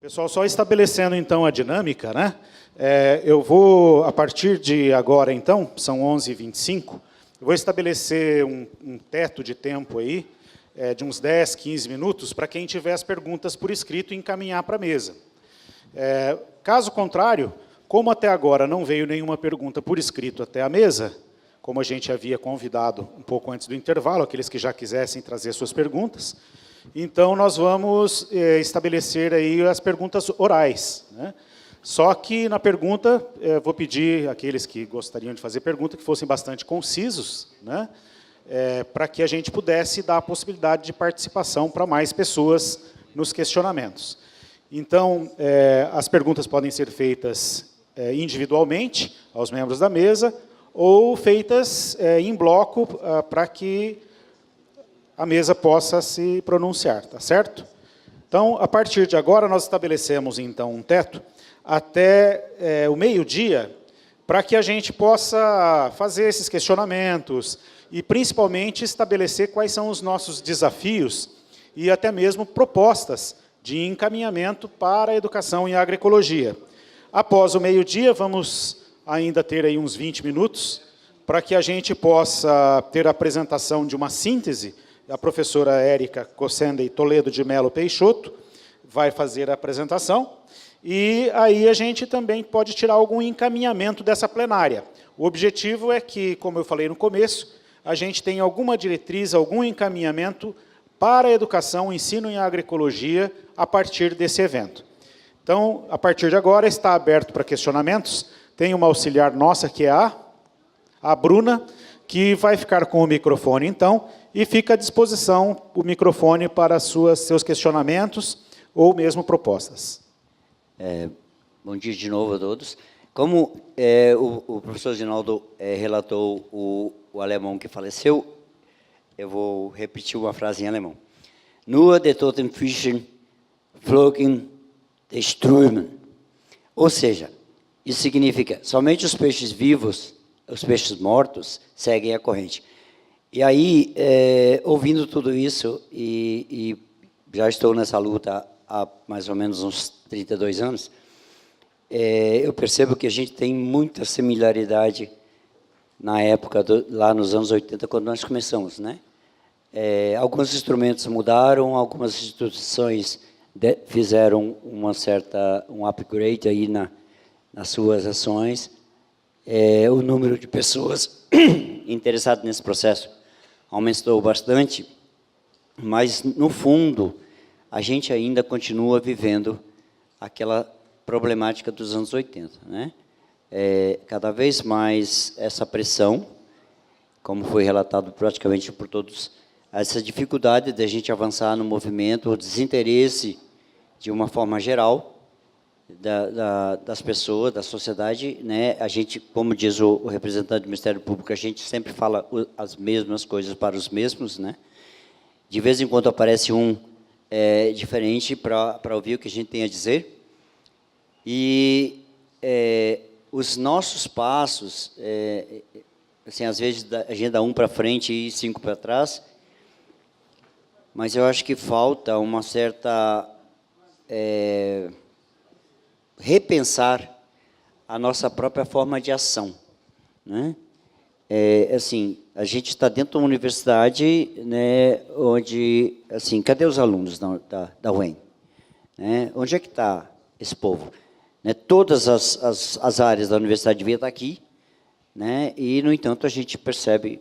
Pessoal, só estabelecendo então a dinâmica, né? Eu vou, a partir de agora então, são 11h25, eu vou estabelecer um teto de tempo aí, de uns 10, 15 minutos, para quem tiver as perguntas por escrito encaminhar para a mesa. Caso contrário, como até agora não veio nenhuma pergunta por escrito até a mesa, como a gente havia convidado um pouco antes do intervalo, aqueles que já quisessem trazer suas perguntas, então nós vamos estabelecer aí as perguntas orais, né? Só que na pergunta, vou pedir àqueles que gostariam de fazer pergunta que fossem bastante concisos, né? Para que a gente pudesse dar a possibilidade de participação para mais pessoas nos questionamentos. Então, as perguntas podem ser feitas individualmente aos membros da mesa ou feitas em bloco para que a mesa possa se pronunciar, tá certo? Então, a partir de agora, nós estabelecemos, então, um teto até o meio-dia, para que a gente possa fazer esses questionamentos e, principalmente, estabelecer quais são os nossos desafios e até mesmo propostas de encaminhamento para a educação em agroecologia. Após o meio-dia, vamos ainda ter aí uns 20 minutos, para que a gente possa ter a apresentação de uma síntese. A professora Érica Cossendey Toledo de Melo Peixoto vai fazer a apresentação, e aí a gente também pode tirar algum encaminhamento dessa plenária. O objetivo é que, como eu falei no começo, a gente tenha alguma diretriz, algum encaminhamento para a educação, ensino em agroecologia, a partir desse evento. Então, a partir de agora, está aberto para questionamentos. Tem uma auxiliar nossa, que é a Bruna, que vai ficar com o microfone, então, e fica à disposição o microfone para seus questionamentos ou mesmo propostas. Bom dia de novo a todos. Como o professor Ginaldo relatou o alemão que faleceu, eu vou repetir uma frase em alemão. Nur die toten Fische flogen die Strömen. Ou seja, isso significa, somente os peixes vivos, os peixes mortos, seguem a corrente. E aí, ouvindo tudo isso, e já estou nessa luta há mais ou menos uns 32 anos, eu percebo que a gente tem muita similaridade na época, lá nos anos 80, quando nós começamos, né? Alguns instrumentos mudaram, algumas instituições fizeram um upgrade aí nas suas ações. O número de pessoas interessadas nesse processo aumentou bastante, mas, no fundo, a gente ainda continua vivendo aquela problemática dos anos 80, né? Cada vez mais essa pressão, como foi relatado praticamente por todos, essa dificuldade de a gente avançar no movimento, o desinteresse, de uma forma geral, das pessoas, da sociedade, né? A gente, como diz o representante do Ministério Público, a gente sempre fala as mesmas coisas para os mesmos, né? De vez em quando aparece um diferente para ouvir o que a gente tem a dizer. E os nossos passos, assim, às vezes a gente dá um para frente e 5 para trás, mas eu acho que falta uma certa repensar a nossa própria forma de ação, né? Assim, a gente está dentro de uma universidade, né, onde, assim, cadê os alunos da UEM? Né? Onde é que está esse povo? Né, todas as áreas da universidade deviam estar aqui, né, e, no entanto, a gente percebe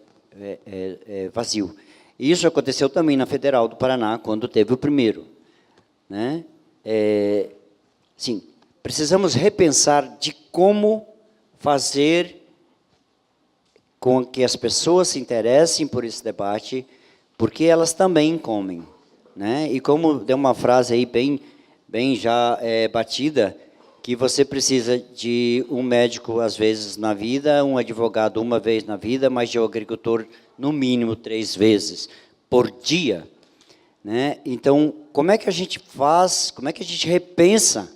vazio. E isso aconteceu também na Federal do Paraná, quando teve o primeiro, né? Sim, precisamos repensar de como fazer com que as pessoas se interessem por esse debate, porque elas também comem, né? E como deu uma frase aí bem já batida, que você precisa de um médico, às vezes, na vida, um advogado uma vez na vida, mas de um agricultor, no mínimo, 3 vezes por dia, né? Então, como é que a gente faz, como é que a gente repensa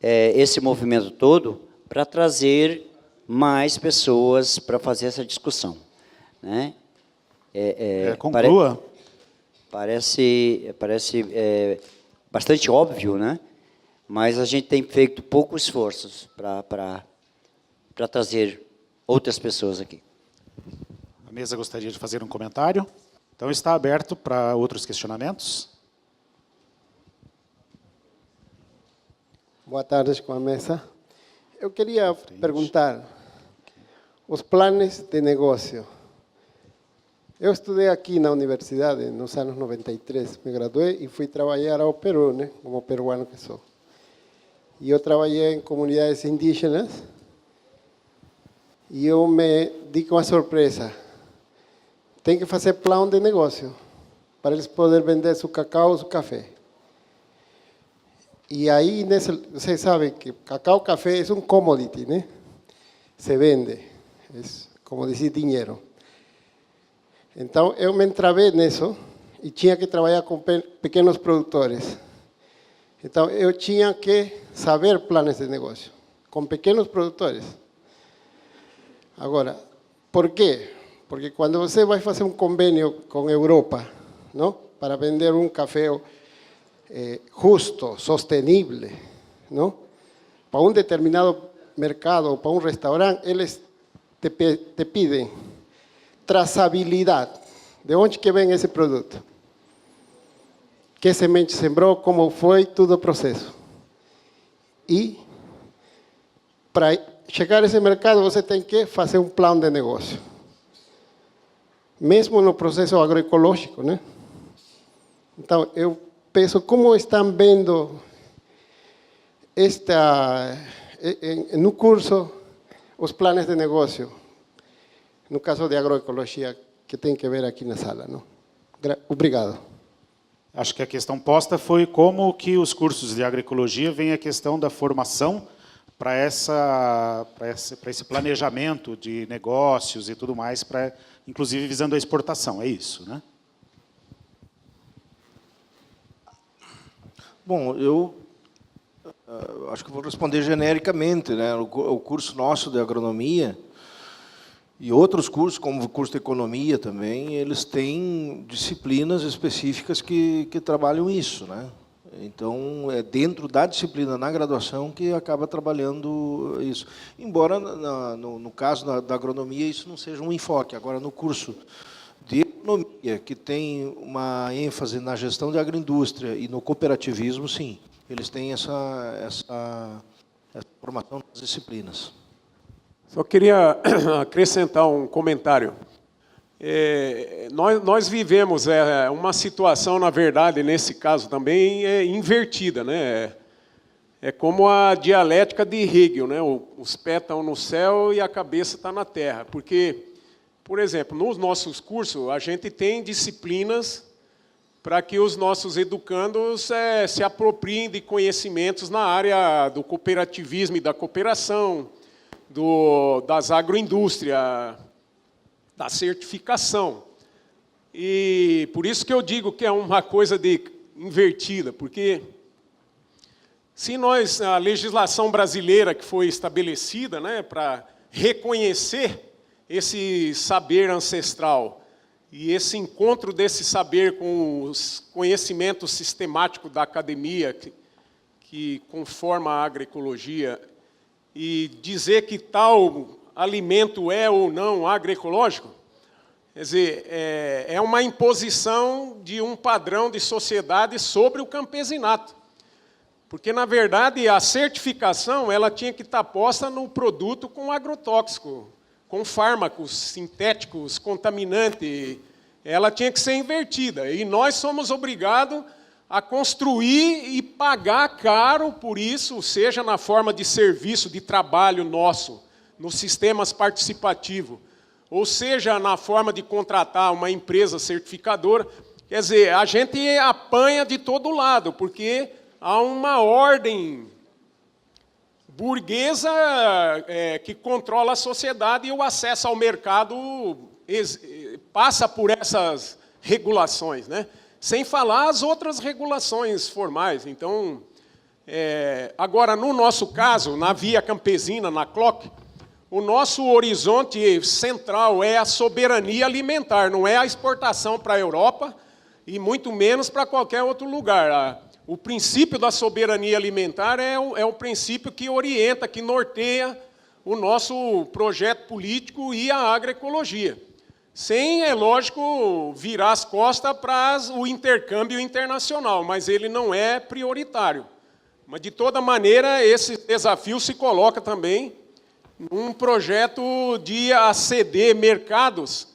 esse movimento todo para trazer mais pessoas para fazer essa discussão, né? Conclua. Parece bastante óbvio, né? Mas a gente tem feito poucos esforços para trazer outras pessoas aqui. A mesa gostaria de fazer um comentário. Então, está aberto para outros questionamentos. Boa tarde com a mesa. Eu queria perguntar, os planos de negócio. Eu estudei aqui na universidade nos anos 93, me graduei e fui trabalhar ao Peru, né, como peruano que sou. E eu trabalhei em comunidades indígenas e eu me di com a surpresa. Tem que fazer plano de negócio para eles poderem vender seu cacau, seu café. E aí, vocês sabem que cacau, café é um commodity, né? Se vende, é como dizer dinheiro. Então, eu me entravei nisso e tinha que trabalhar com pequenos produtores. Então, eu tinha que saber planos de negócio com pequenos produtores. Agora, por quê? Porque quando você vai fazer um convênio com a Europa, não? Para vender um café justo, sostenible, não? Para um determinado mercado ou para um restaurante, eles te pedem traçabilidade. De onde que vem esse produto? Que semente sembrou, como foi todo o processo. E para chegar a esse mercado, você tem que fazer um plano de negócio. Mesmo no processo agroecológico, né? Então, eu penso, como estão vendo no curso os planos de negócio, no caso de agroecologia, que tem que ver aqui na sala, não? Obrigado. Acho que a questão posta foi como que os cursos de agroecologia veem a questão da formação para esse planejamento de negócios e tudo mais, inclusive visando a exportação, é isso, né? Bom, eu acho que vou responder genericamente, né? O curso nosso de agronomia e outros cursos, como o curso de economia também, eles têm disciplinas específicas que trabalham isso, né? Então, é dentro da disciplina na graduação que acaba trabalhando isso. Embora, no caso da agronomia, isso não seja um enfoque. Agora, no curso de economia, que tem uma ênfase na gestão de agroindústria e no cooperativismo, sim, eles têm essa formação nas disciplinas. Só queria acrescentar um comentário. Nós vivemos uma situação, na verdade, nesse caso também, invertida, né? É como a dialética de Hegel, né? Os pés estão no céu e a cabeça está na terra. Porque, por exemplo, nos nossos cursos, a gente tem disciplinas para que os nossos educandos se apropriem de conhecimentos na área do cooperativismo e da cooperação, das agroindústrias, da certificação. E por isso que eu digo que é uma coisa invertida, porque se a legislação brasileira que foi estabelecida, né, para reconhecer esse saber ancestral e esse encontro desse saber com os conhecimentos sistemáticos da academia que conforma a agroecologia, e dizer que tal alimento é ou não agroecológico, quer dizer, é uma imposição de um padrão de sociedade sobre o campesinato. Porque, na verdade, a certificação ela tinha que estar posta no produto com agrotóxico, com fármacos sintéticos, contaminantes. Ela tinha que ser invertida. E nós somos obrigados a construir e pagar caro por isso, seja na forma de serviço, de trabalho nosso, nos sistemas participativos, ou seja, na forma de contratar uma empresa certificadora. Quer dizer, a gente apanha de todo lado, porque há uma ordem burguesa que controla a sociedade e o acesso ao mercado passa por essas regulações, né? Sem falar as outras regulações formais. Então, agora, no nosso caso, na Via Campesina, na CLOC, o nosso horizonte central é a soberania alimentar, não é a exportação para a Europa e muito menos para qualquer outro lugar. O princípio da soberania alimentar é o princípio que orienta, que norteia o nosso projeto político e a agroecologia. Sem, é lógico, virar as costas para o intercâmbio internacional, mas ele não é prioritário. Mas, de toda maneira, esse desafio se coloca também num projeto de aceder mercados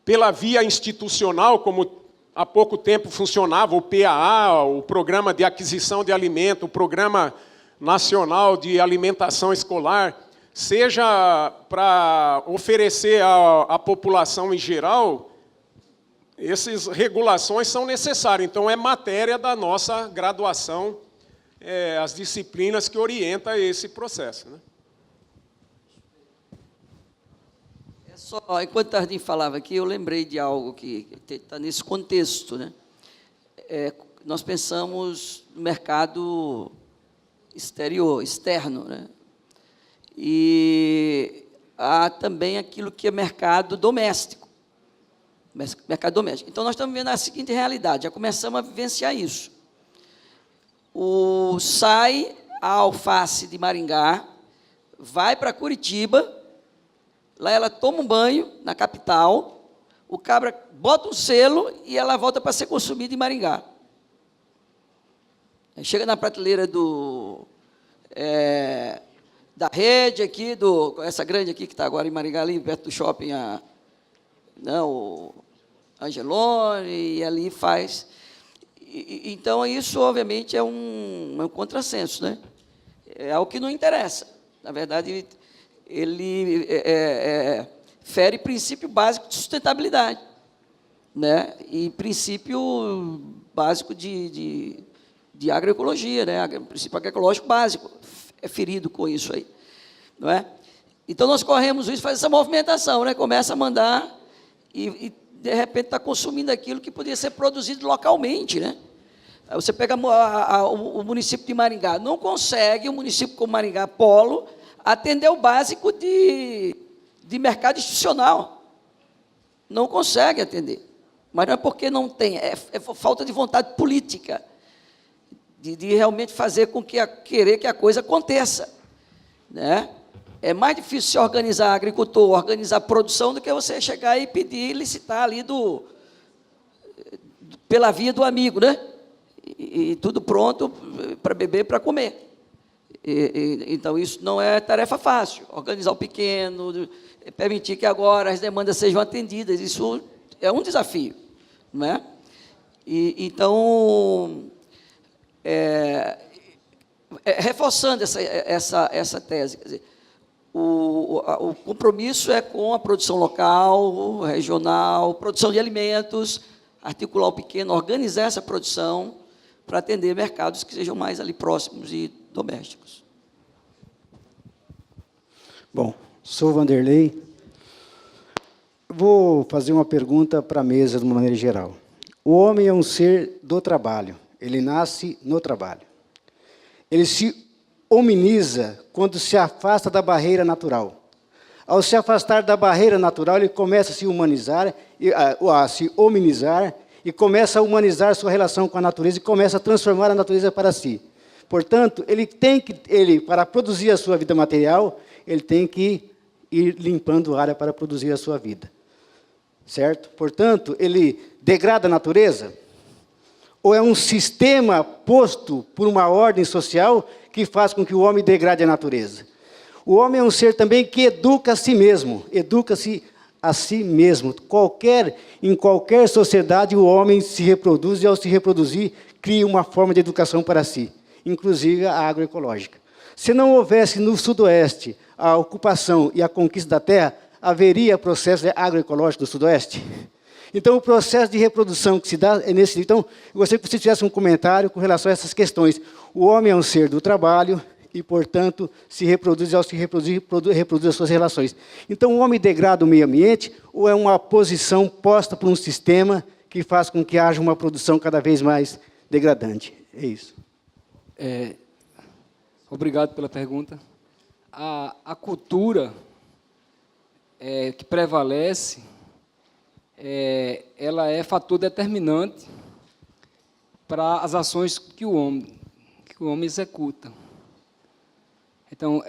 pela via institucional, como há pouco tempo funcionava o PAA, o Programa de Aquisição de Alimento, o Programa Nacional de Alimentação Escolar, seja para oferecer à população em geral, essas regulações são necessárias. Então, é matéria da nossa graduação, as disciplinas que orientam esse processo, né? Só, enquanto o Tardim falava aqui, eu lembrei de algo que está nesse contexto, né? Nós pensamos no mercado externo, né? E há também aquilo que é mercado doméstico. Mercado doméstico. Então, nós estamos vendo a seguinte realidade, já começamos a vivenciar isso. Sai a alface de Maringá, vai para Curitiba, lá ela toma um banho na capital, o cabra bota um selo e ela volta para ser consumida em Maringá. Aí chega na prateleira da rede aqui, essa grande aqui que está agora em Maringá, ali perto do shopping, o Angelone, e ali faz. Então, isso, obviamente, é um contrassenso, né? É algo que não interessa. Na verdade, ele fere princípio básico de sustentabilidade, né? E princípio básico de agroecologia, né? Princípio agroecológico básico é ferido com isso aí, não é? Então, nós corremos isso, faz essa movimentação, né? Começa a mandar e de repente, está consumindo aquilo que poderia ser produzido localmente, né? Aí você pega o município de Maringá, não consegue, o município como Maringá, polo, atender o básico de mercado institucional. Não consegue atender. Mas não é porque não tem, é falta de vontade política, de realmente fazer com que querer que a coisa aconteça, né? É mais difícil se organizar agricultor, organizar produção, do que você chegar e pedir, licitar ali pela via do amigo, né? E tudo pronto para beber, para comer. Então, isso não é tarefa fácil. Organizar o pequeno, permitir que agora as demandas sejam atendidas, isso é um desafio, não é? Então, reforçando essa tese, quer dizer, o compromisso é com a produção local, regional, produção de alimentos, articular o pequeno, organizar essa produção para atender mercados que sejam mais ali próximos e domésticos. Bom, sou Vanderlei. Vou fazer uma pergunta para a mesa de uma maneira geral. O homem é um ser do trabalho, ele nasce no trabalho. Ele se hominiza quando se afasta da barreira natural. Ao se afastar da barreira natural, ele começa a se humanizar, a se hominizar, e começa a humanizar sua relação com a natureza e começa a transformar a natureza para si. Portanto, para produzir a sua vida material, ele tem que ir limpando a área para produzir a sua vida. Certo? Portanto, ele degrada a natureza? Ou é um sistema posto por uma ordem social que faz com que o homem degrade a natureza? O homem é um ser também que educa a si mesmo, educa-se a si mesmo. Em qualquer sociedade, o homem se reproduz e, ao se reproduzir, cria uma forma de educação para si, inclusive a agroecológica. Se não houvesse no Sudoeste a ocupação e a conquista da terra, haveria processo agroecológico do Sudoeste? Então, o processo de reprodução que se dá é nesse... Então, eu gostaria que você fizesse um comentário com relação a essas questões. O homem é um ser do trabalho e, portanto, se reproduz e, ao se reproduzir, reproduz as suas relações. Então, o homem degrada o meio ambiente ou é uma posição posta por um sistema que faz com que haja uma produção cada vez mais degradante? É isso. Obrigado pela pergunta. A cultura que prevalece, ela é fator determinante para as ações que o homem executa. Então,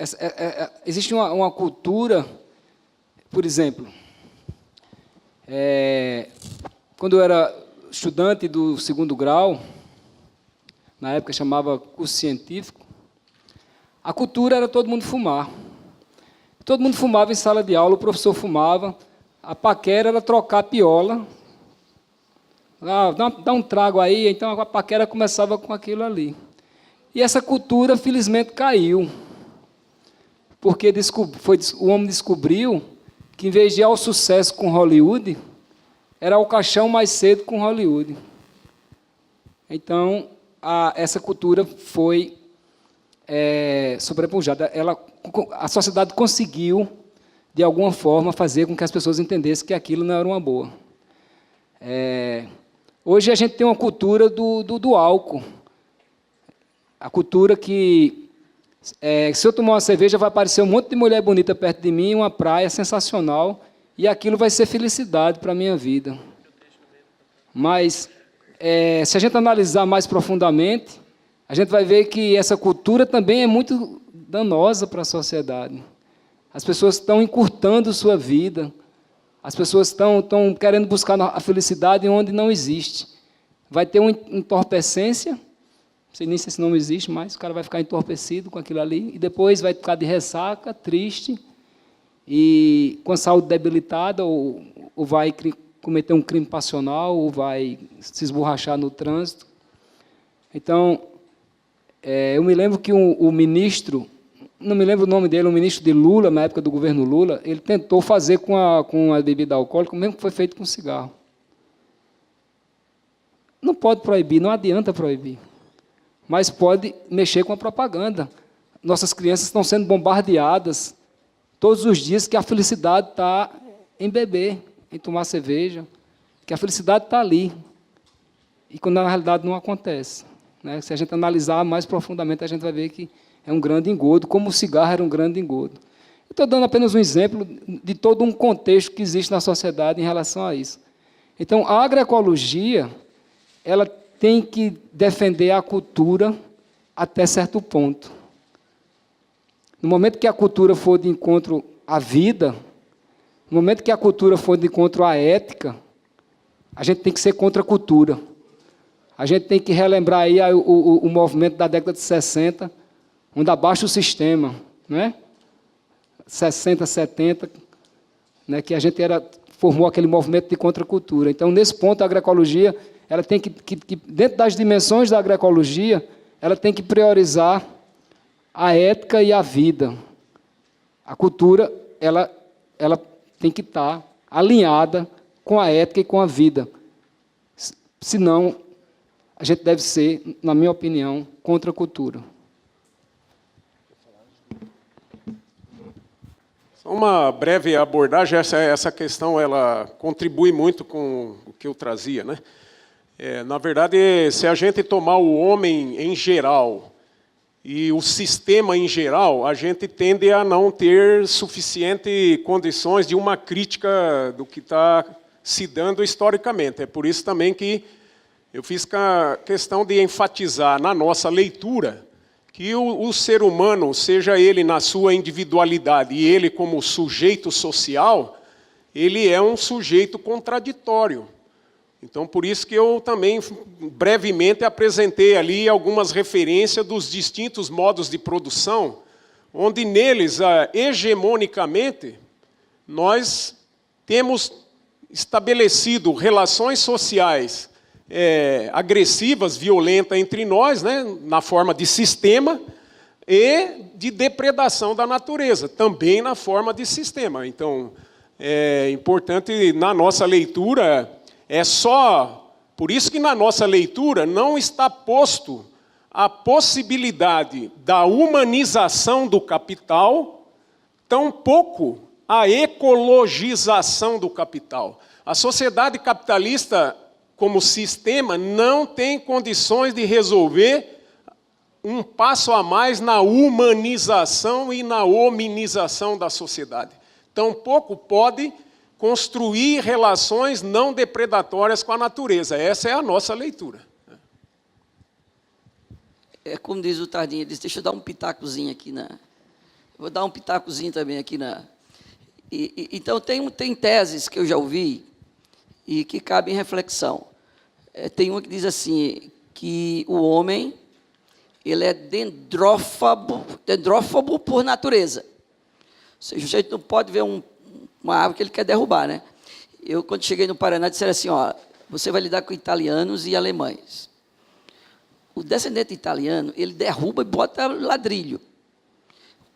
existe uma cultura, por exemplo, quando eu era estudante do 2º grau, na época chamava curso científico, a cultura era todo mundo fumar. Todo mundo fumava em sala de aula, o professor fumava, a paquera era trocar a piola, dá um trago aí, então a paquera começava com aquilo ali. E essa cultura, felizmente, caiu, porque o homem descobriu que, em vez de ir ao sucesso com Hollywood, era ao caixão mais cedo com Hollywood. Então, essa cultura foi sobrepujada. A sociedade conseguiu, de alguma forma, fazer com que as pessoas entendessem que aquilo não era uma boa. Hoje a gente tem uma cultura do álcool. A cultura que, se eu tomar uma cerveja, vai aparecer um monte de mulher bonita perto de mim, uma praia sensacional, e aquilo vai ser felicidade para a minha vida. Mas, se a gente analisar mais profundamente, a gente vai ver que essa cultura também é muito danosa para a sociedade. As pessoas estão encurtando sua vida, as pessoas estão querendo buscar a felicidade onde não existe. Vai ter uma entorpecência, não sei nem se esse nome existe, mas o cara vai ficar entorpecido com aquilo ali, e depois vai ficar de ressaca, triste, e com a saúde debilitada, ou vai cometer um crime passional, ou vai se esborrachar no trânsito. Então, eu me lembro que o ministro, não me lembro o nome dele, o ministro de Lula, na época do governo Lula, ele tentou fazer com a bebida alcoólica o mesmo que foi feito com cigarro. Não pode proibir, não adianta proibir, mas pode mexer com a propaganda. Nossas crianças estão sendo bombardeadas todos os dias que a felicidade está em beber, em tomar cerveja, que a felicidade está ali, e quando na realidade não acontece. Se a gente analisar mais profundamente, a gente vai ver que é um grande engodo, como o cigarro era um grande engodo. Eu estou dando apenas um exemplo de todo um contexto que existe na sociedade em relação a isso. Então, a agroecologia, ela tem que defender a cultura até certo ponto. No momento que a cultura for de encontro à vida, no momento que a cultura for de encontro à ética, a gente tem que ser contra a cultura. A gente tem que relembrar aí o movimento da década de 60, onde abaixa o sistema, né? 60, 70, né? Que a gente formou aquele movimento de contracultura. Então, nesse ponto, a agroecologia, ela tem que, dentro das dimensões da agroecologia, ela tem que priorizar a ética e a vida. A cultura, ela tem que estar alinhada com a ética e com a vida. Senão, a gente deve ser, na minha opinião, contra a cultura. Uma breve abordagem, essa questão ela contribui muito com o que eu trazia, né? Na verdade, se a gente tomar o homem em geral e o sistema em geral, a gente tende a não ter suficiente condições de uma crítica do que está se dando historicamente. É por isso também que eu fiz questão de enfatizar na nossa leitura que o ser humano, seja ele na sua individualidade e ele como sujeito social, ele é um sujeito contraditório. Então, por isso que eu também brevemente apresentei ali algumas referências dos distintos modos de produção, onde neles, hegemonicamente, nós temos estabelecido relações sociais agressivas, violentas entre nós, né, na forma de sistema, e de depredação da natureza, também na forma de sistema. Então, é importante, na nossa leitura, por isso que na nossa leitura não está posto a possibilidade da humanização do capital, tampouco a ecologização do capital. A sociedade capitalista, como sistema, não tem condições de resolver um passo a mais na humanização e na hominização da sociedade. Tampouco pode construir relações não depredatórias com a natureza. Essa é a nossa leitura. é como diz o Tardinho, ele diz, deixa eu dar um pitacozinho aqui vou dar um pitacozinho também aqui então, tem teses que eu já ouvi e que cabem em reflexão. Tem uma que diz assim, que o homem ele é dendrófobo por natureza. Ou seja, o sujeito não pode ver uma árvore que ele quer derrubar, né? Eu, quando cheguei no Paraná, disseram assim, ó, você vai lidar com italianos e alemães. O descendente italiano, ele derruba e bota ladrilho.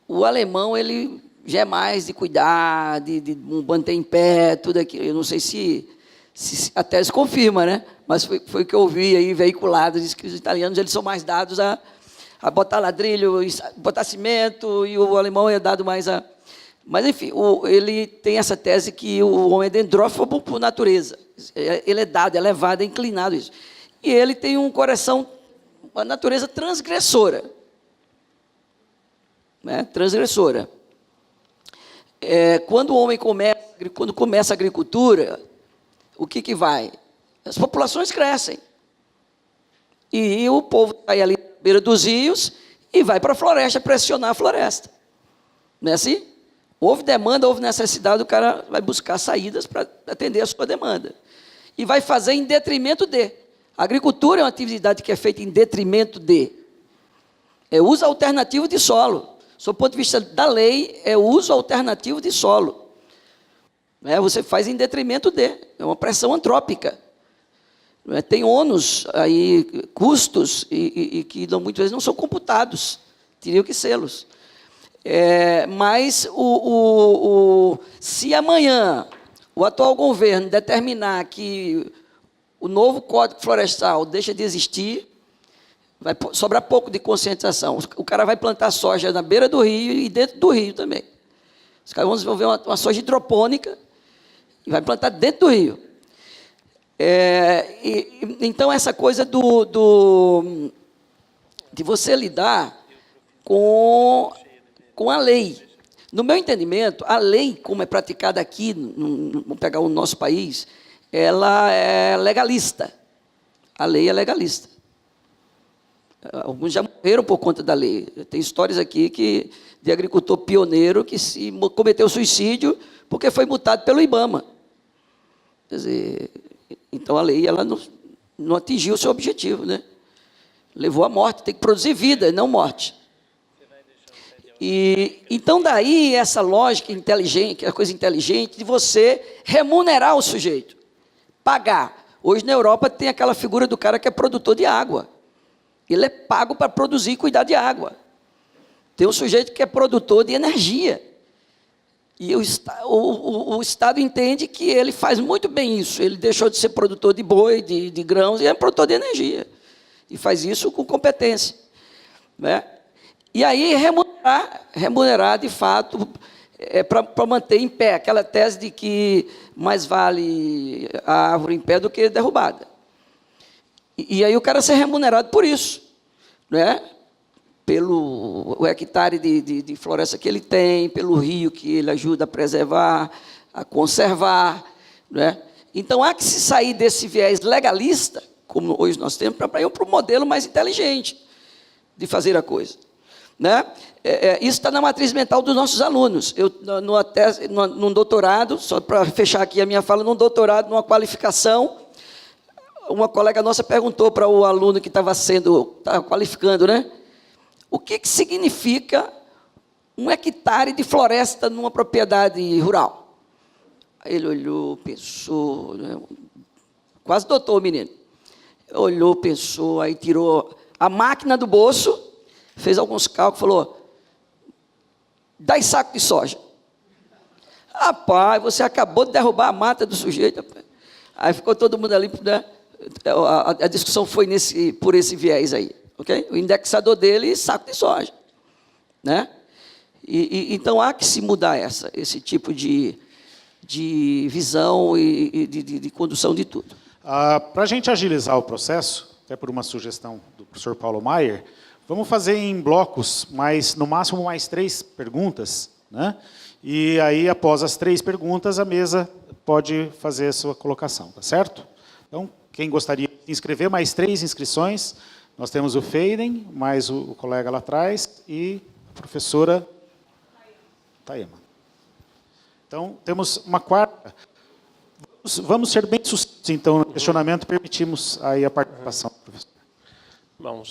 O alemão, ele já é mais de cuidar, de manter em pé, tudo aquilo. Eu não sei se a tese confirma, né? Mas foi o que eu ouvi aí veiculado, diz que os italianos eles são mais dados a botar ladrilho, botar cimento, e o alemão é dado mais a... Mas, enfim, ele tem essa tese que o homem é dendrófobo por natureza. Ele é dado, é levado, é inclinado isso. E ele tem um coração, uma natureza transgressora. Né? Transgressora. Quando o homem começa a agricultura, o que vai? As populações crescem. E o povo vai ali à beira dos rios e vai para a floresta pressionar a floresta. Não é assim? Houve demanda, houve necessidade, o cara vai buscar saídas para atender a sua demanda. E vai fazer em detrimento de. A agricultura é uma atividade que é feita em detrimento de. É uso alternativo de solo. Do ponto de vista da lei, é uso alternativo de solo. Você faz em detrimento de. É uma pressão antrópica. Tem ônus, aí, custos, e que muitas vezes não são computados. Teriam que sê-los. Mas, se amanhã o atual governo determinar que o novo Código Florestal deixa de existir, vai sobrar pouco de conscientização. O cara vai plantar soja na beira do rio e dentro do rio também. Os caras vão desenvolver uma soja hidropônica e vai plantar dentro do rio. Então, essa coisa de você lidar com a lei. No meu entendimento, a lei, como é praticada aqui, vamos pegar o nosso país, ela é legalista. A lei é legalista. Alguns já morreram por conta da lei. Tem histórias aqui de agricultor pioneiro que se cometeu suicídio porque foi multado pelo IBAMA. Quer dizer, então a lei ela não atingiu o seu objetivo, né? Levou à morte, tem que produzir vida, não morte. Então, daí, essa lógica inteligente, a coisa inteligente de você remunerar o sujeito, pagar. Hoje, na Europa, tem aquela figura do cara que é produtor de água. Ele é pago para produzir e cuidar de água. Tem um sujeito que é produtor de energia. E o Estado entende que ele faz muito bem isso. Ele deixou de ser produtor de boi, de grãos, e é produtor de energia. E faz isso com competência. Né? E aí, remunerar de fato, para manter em pé aquela tese de que mais vale a árvore em pé do que derrubada. E aí o cara ser remunerado por isso, né? Pelo hectare de floresta que ele tem, pelo rio que ele ajuda a preservar, a conservar. Né? Então, há que se sair desse viés legalista, como hoje nós temos, para ir para um modelo mais inteligente de fazer a coisa. Né? Isso está na matriz mental dos nossos alunos. Eu, num doutorado, só para fechar aqui a minha fala, num doutorado, numa qualificação, uma colega nossa perguntou para o aluno que estava qualificando, né? O que significa 1 hectare de floresta numa propriedade rural? Aí ele olhou, pensou, né? Quase doutor o menino. Olhou, pensou, aí tirou a máquina do bolso, fez alguns cálculos, falou, 10 sacos de soja. Rapaz, você acabou de derrubar a mata do sujeito. Rapaz. Aí ficou todo mundo ali, né? A discussão foi por esse viés aí. Okay? O indexador dele, saco de soja. Né? Então, há que se mudar esse tipo de visão e de condução de tudo. Para a gente agilizar o processo, até por uma sugestão do professor Paulo Maier, vamos fazer em blocos, no máximo mais 3 perguntas. Né? E aí, após as 3 perguntas, a mesa pode fazer a sua colocação. Tá certo? Então, quem gostaria de inscrever, mais 3 inscrições. Nós temos o Feiden, mais o colega lá atrás, e a professora Tayama. Então, temos uma quarta. Vamos ser bem sucintos, então, no questionamento, permitimos aí a participação, professor. Bom,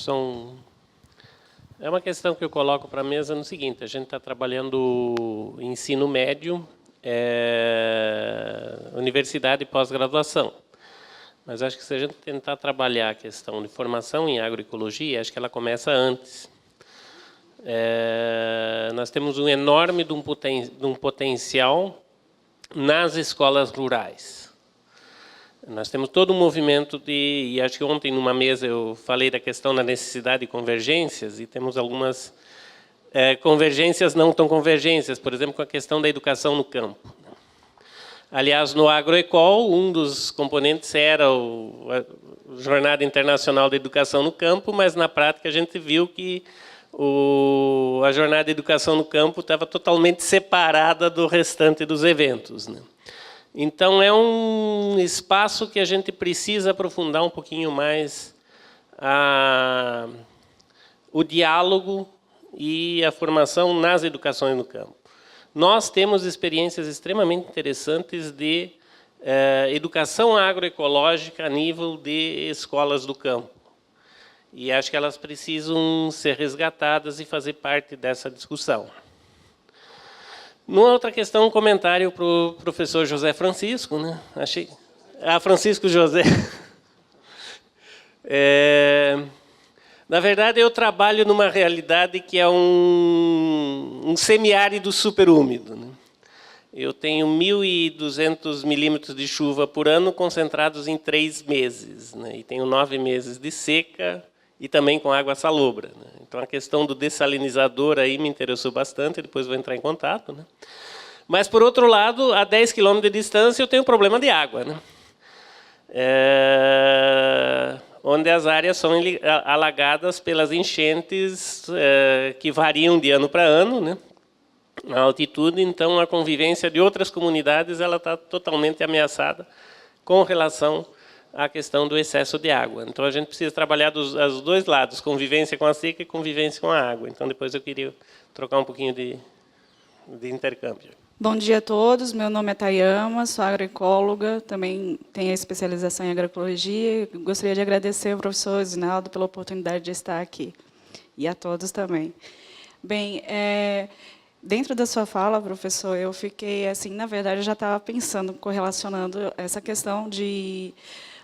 é uma questão que eu coloco para a mesa no seguinte: a gente está trabalhando ensino médio, universidade e pós-graduação. Mas acho que se a gente tentar trabalhar a questão de formação em agroecologia, acho que ela começa antes. Nós temos um enorme de um potencial nas escolas rurais. Nós temos todo um movimento e acho que ontem numa mesa eu falei da questão da necessidade de convergências, e temos algumas convergências não tão convergências, por exemplo, com a questão da educação no campo. Aliás, no Agroecol, um dos componentes era a Jornada Internacional de Educação no Campo, mas na prática a gente viu que a Jornada de Educação no Campo estava totalmente separada do restante dos eventos, né? Então, é um espaço que a gente precisa aprofundar um pouquinho mais o diálogo e a formação nas educações no campo. Nós temos experiências extremamente interessantes de educação agroecológica a nível de escolas do campo. E acho que elas precisam ser resgatadas e fazer parte dessa discussão. Numa outra questão, um comentário para o professor José Francisco, né? Francisco José. Na verdade, eu trabalho numa realidade que é um semiárido superúmido, né? Eu tenho 1.200 milímetros de chuva por ano concentrados em 3 meses, né? E tenho 9 meses de seca e também com água salobra, né? Então, a questão do dessalinizador aí me interessou bastante, depois vou entrar em contato, né? Mas, por outro lado, a 10 quilômetros de distância, eu tenho problema de água, né? Onde as áreas são alagadas pelas enchentes que variam de ano para ano, né? A altitude, então, a convivência de outras comunidades ela está totalmente ameaçada com relação à questão do excesso de água. Então, a gente precisa trabalhar dos dois lados, convivência com a seca e convivência com a água. Então, depois eu queria trocar um pouquinho de intercâmbio. Bom dia a todos, meu nome é Tayama, sou agroecóloga, também tenho especialização em agroecologia. Gostaria de agradecer ao professor Zinaldo pela oportunidade de estar aqui, e a todos também. Bem, dentro da sua fala, professor, eu fiquei, assim, na verdade, eu já estava pensando, correlacionando essa questão de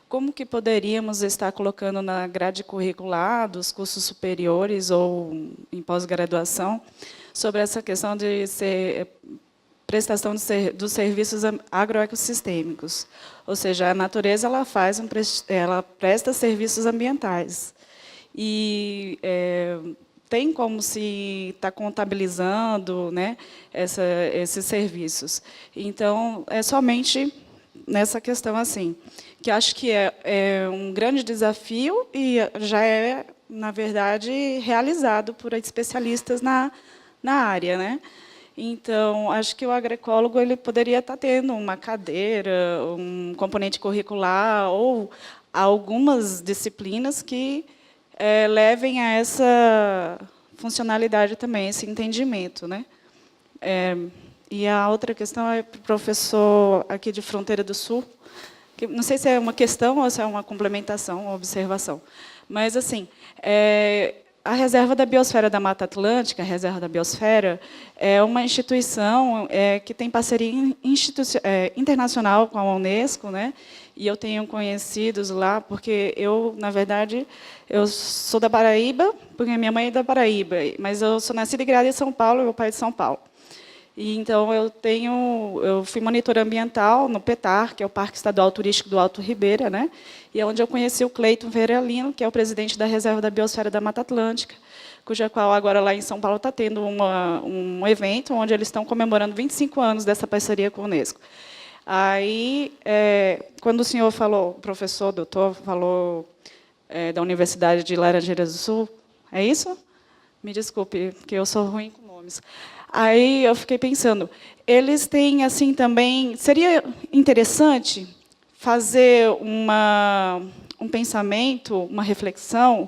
como que poderíamos estar colocando na grade curricular dos cursos superiores ou em pós-graduação sobre essa questão de prestação dos serviços agroecossistêmicos. Ou seja, a natureza ela presta serviços ambientais. E tem como se estar contabilizando, né, esses serviços. Então, é somente nessa questão assim, que acho que é um grande desafio e já é, na verdade, realizado por especialistas na área, né? Então, acho que o agroecólogo ele poderia estar tendo uma cadeira, um componente curricular ou algumas disciplinas que levem a essa funcionalidade também, esse entendimento, né? E a outra questão é para o professor aqui de Fronteira do Sul, que não sei se é uma questão ou se é uma complementação, uma observação, mas assim, a Reserva da Biosfera da Mata Atlântica, a Reserva da Biosfera, é uma instituição que tem parceria internacional com a Unesco, né? E eu tenho conhecidos lá, porque eu, na verdade, eu sou da Paraíba, porque minha mãe é da Paraíba, mas eu sou nascida e criada em São Paulo, e meu pai é de São Paulo. E, então, eu fui monitora ambiental no PETAR, que é o Parque Estadual Turístico do Alto Ribeira, né? E é onde eu conheci o Cleiton Veralino, que é o presidente da Reserva da Biosfera da Mata Atlântica, cuja qual agora lá em São Paulo está tendo um evento onde eles estão comemorando 25 anos dessa parceria com a Unesco. Aí, quando o senhor falou, o professor, doutor, falou da Universidade de Laranjeiras do Sul, é isso? Me desculpe, porque eu sou ruim com nomes. Aí eu fiquei pensando, eles têm assim também, seria interessante fazer um pensamento, uma reflexão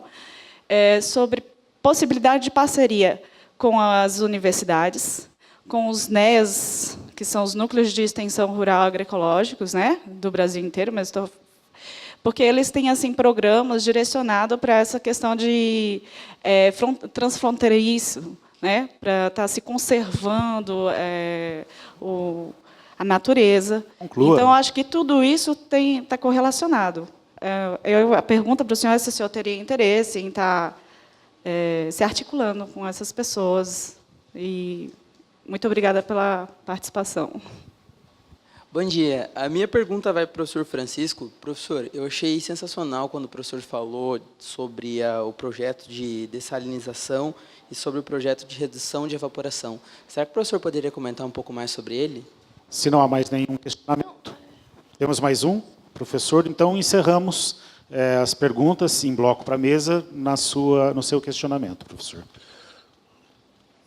sobre possibilidade de parceria com as universidades, com os NES, que são os Núcleos de Extensão Rural Agroecológicos, né, do Brasil inteiro, mas porque eles têm assim programas direcionados para essa questão de transfronteiriço, né, para estar se conservando a natureza. Conclua. Então, acho que tudo isso está correlacionado. A pergunta para o senhor é se o senhor teria interesse em estar se articulando com essas pessoas. E muito obrigada pela participação. Bom dia. A minha pergunta vai para o professor Francisco. Professor, eu achei sensacional quando o professor falou sobre o projeto de dessalinização e sobre o projeto de redução de evaporação. Será que o professor poderia comentar um pouco mais sobre ele? Se não há mais nenhum questionamento, temos mais um, professor. Então, encerramos as perguntas em bloco para a mesa no seu questionamento, professor.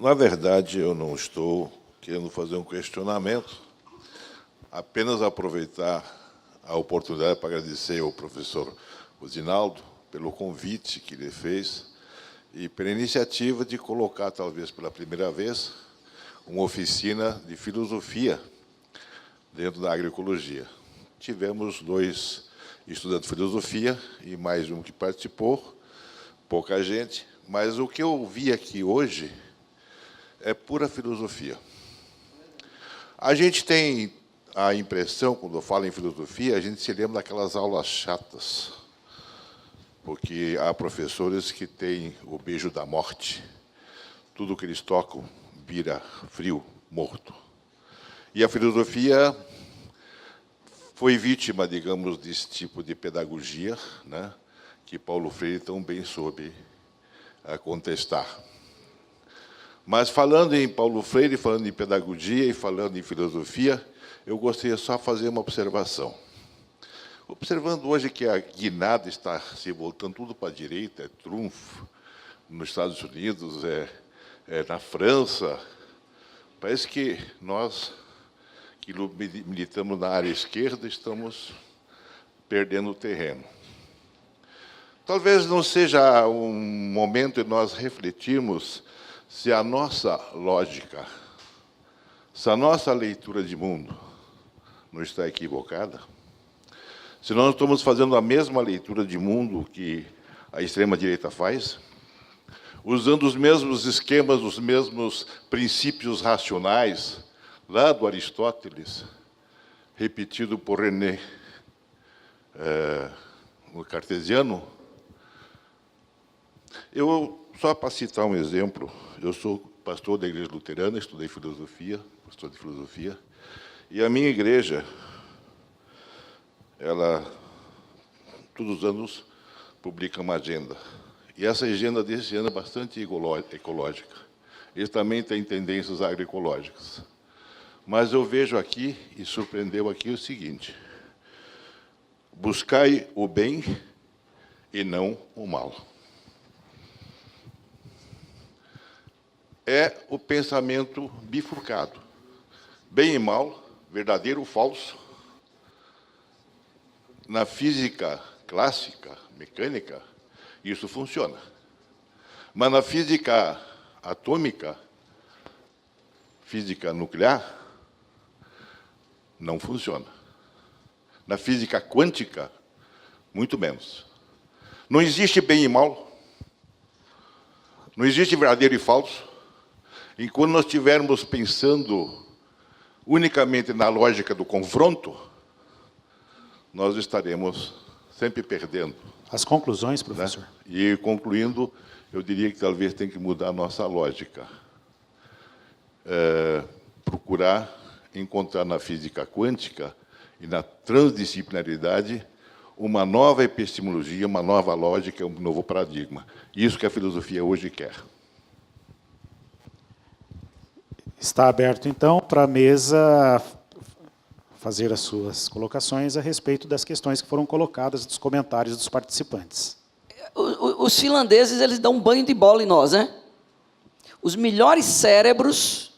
Na verdade, eu não estou querendo fazer um questionamento, apenas aproveitar a oportunidade para agradecer ao professor Rosinaldo pelo convite que ele fez e pela iniciativa de colocar, talvez pela primeira vez, uma oficina de filosofia dentro da agroecologia. Tivemos 2 estudantes de filosofia e mais um que participou, pouca gente, mas o que eu vi aqui hoje é pura filosofia. A gente tem a impressão, quando eu falo em filosofia, a gente se lembra daquelas aulas chatas, porque há professores que têm o beijo da morte. Tudo que eles tocam vira frio, morto. E a filosofia foi vítima, digamos, desse tipo de pedagogia, né, que Paulo Freire tão bem soube contestar. Mas, falando em Paulo Freire, falando em pedagogia e falando em filosofia, eu gostaria só de fazer uma observação. Observando hoje que a guinada está se voltando tudo para a direita, é trunfo, nos Estados Unidos, na França, parece que nós, que militamos na área esquerda, estamos perdendo o terreno. Talvez não seja um momento de nós refletirmos se a nossa lógica, se a nossa leitura de mundo não está equivocada, se nós estamos fazendo a mesma leitura de mundo que a extrema-direita faz, usando os mesmos esquemas, os mesmos princípios racionais, lá do Aristóteles, repetido por René, no cartesiano. Só para citar um exemplo, eu sou pastor da Igreja Luterana, estudei filosofia, pastor de filosofia, e a minha igreja, ela, todos os anos, publica uma agenda. E essa agenda desse ano é bastante ecológica. Eles também têm tendências agroecológicas. Mas eu vejo aqui, e surpreendeu aqui, o seguinte: buscai o bem e não o mal. É o pensamento bifurcado. Bem e mal, verdadeiro ou falso. Na física clássica, mecânica, isso funciona. Mas na física atômica, física nuclear, não funciona. Na física quântica, muito menos. Não existe bem e mal. Não existe verdadeiro e falso. Enquanto nós estivermos pensando unicamente na lógica do confronto, nós estaremos sempre perdendo. As conclusões, professor. Né? E, concluindo, eu diria que talvez tenha que mudar a nossa lógica. Procurar encontrar na física quântica e na transdisciplinaridade uma nova epistemologia, uma nova lógica, um novo paradigma. Isso que a filosofia hoje quer. Está aberto, então, para a mesa fazer as suas colocações a respeito das questões que foram colocadas, dos comentários dos participantes. Os finlandeses, eles dão um banho de bola em nós, né? Os melhores cérebros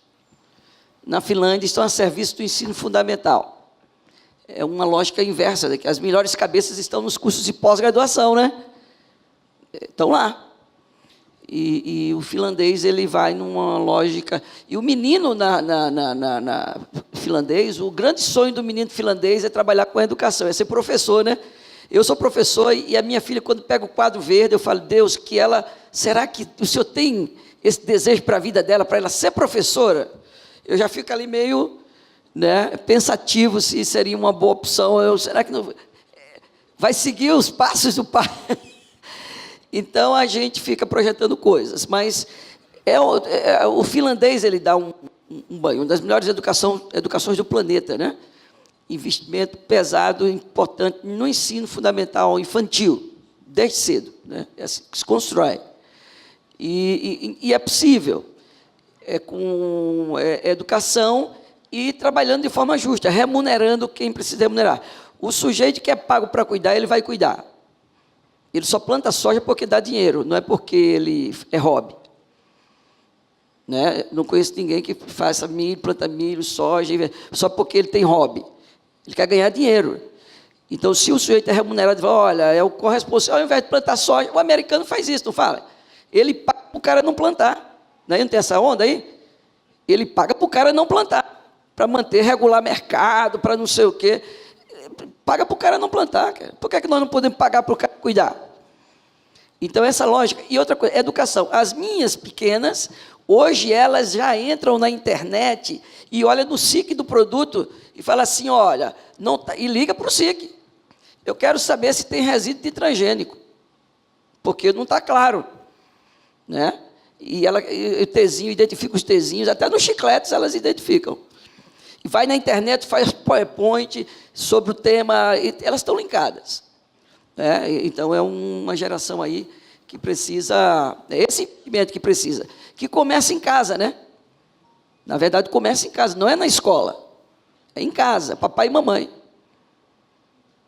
na Finlândia estão a serviço do ensino fundamental. É uma lógica inversa, que as melhores cabeças estão nos cursos de pós-graduação, né? Estão lá. E o finlandês ele vai numa lógica... E o menino na finlandês, o grande sonho do menino finlandês é trabalhar com a educação, é ser professor, né? Eu sou professor e a minha filha, quando pega o quadro verde, eu falo, Deus, que ela... Será que o senhor tem esse desejo para a vida dela, para ela ser professora? Eu já fico ali meio, né, pensativo se seria uma boa opção. Será que não vai seguir os passos do pai? Então, a gente fica projetando coisas. Mas o finlandês ele dá um banho, uma das melhores educações do planeta, né? Investimento pesado, importante no ensino fundamental infantil, desde cedo, né? É assim que se constrói. E é possível, com educação e trabalhando de forma justa, remunerando quem precisa remunerar. O sujeito que é pago para cuidar, ele vai cuidar. Ele só planta soja porque dá dinheiro, não é porque ele é hobby. Né? Não conheço ninguém que faça milho, planta milho, soja, só porque ele tem hobby. Ele quer ganhar dinheiro. Então, se o sujeito é remunerado, ele fala, olha, é o corresponsável, ao invés de plantar soja, o americano faz isso, não fala? Ele paga para o cara não plantar. Né? Não tem essa onda aí? Ele paga para o cara não plantar, para manter, regular mercado, para não sei o quê. Paga para o cara não plantar. Cara. Por que é que nós não podemos pagar para o cara cuidar? Então, essa lógica. E outra coisa, educação. As minhas pequenas, hoje, elas já entram na internet e olham no SIC do produto e falam assim, olha, não tá, e liga para o SIC. Eu quero saber se tem resíduo de transgênico, porque não está claro. Né? E o tezinho identifica os tezinhos, até nos chicletes elas identificam. E vai na internet, faz PowerPoint sobre o tema, e elas estão linkadas. Né? Então, é uma geração aí que precisa, é esse investimento que precisa, que começa em casa, né? Na verdade, começa em casa, não é na escola, é em casa, papai e mamãe.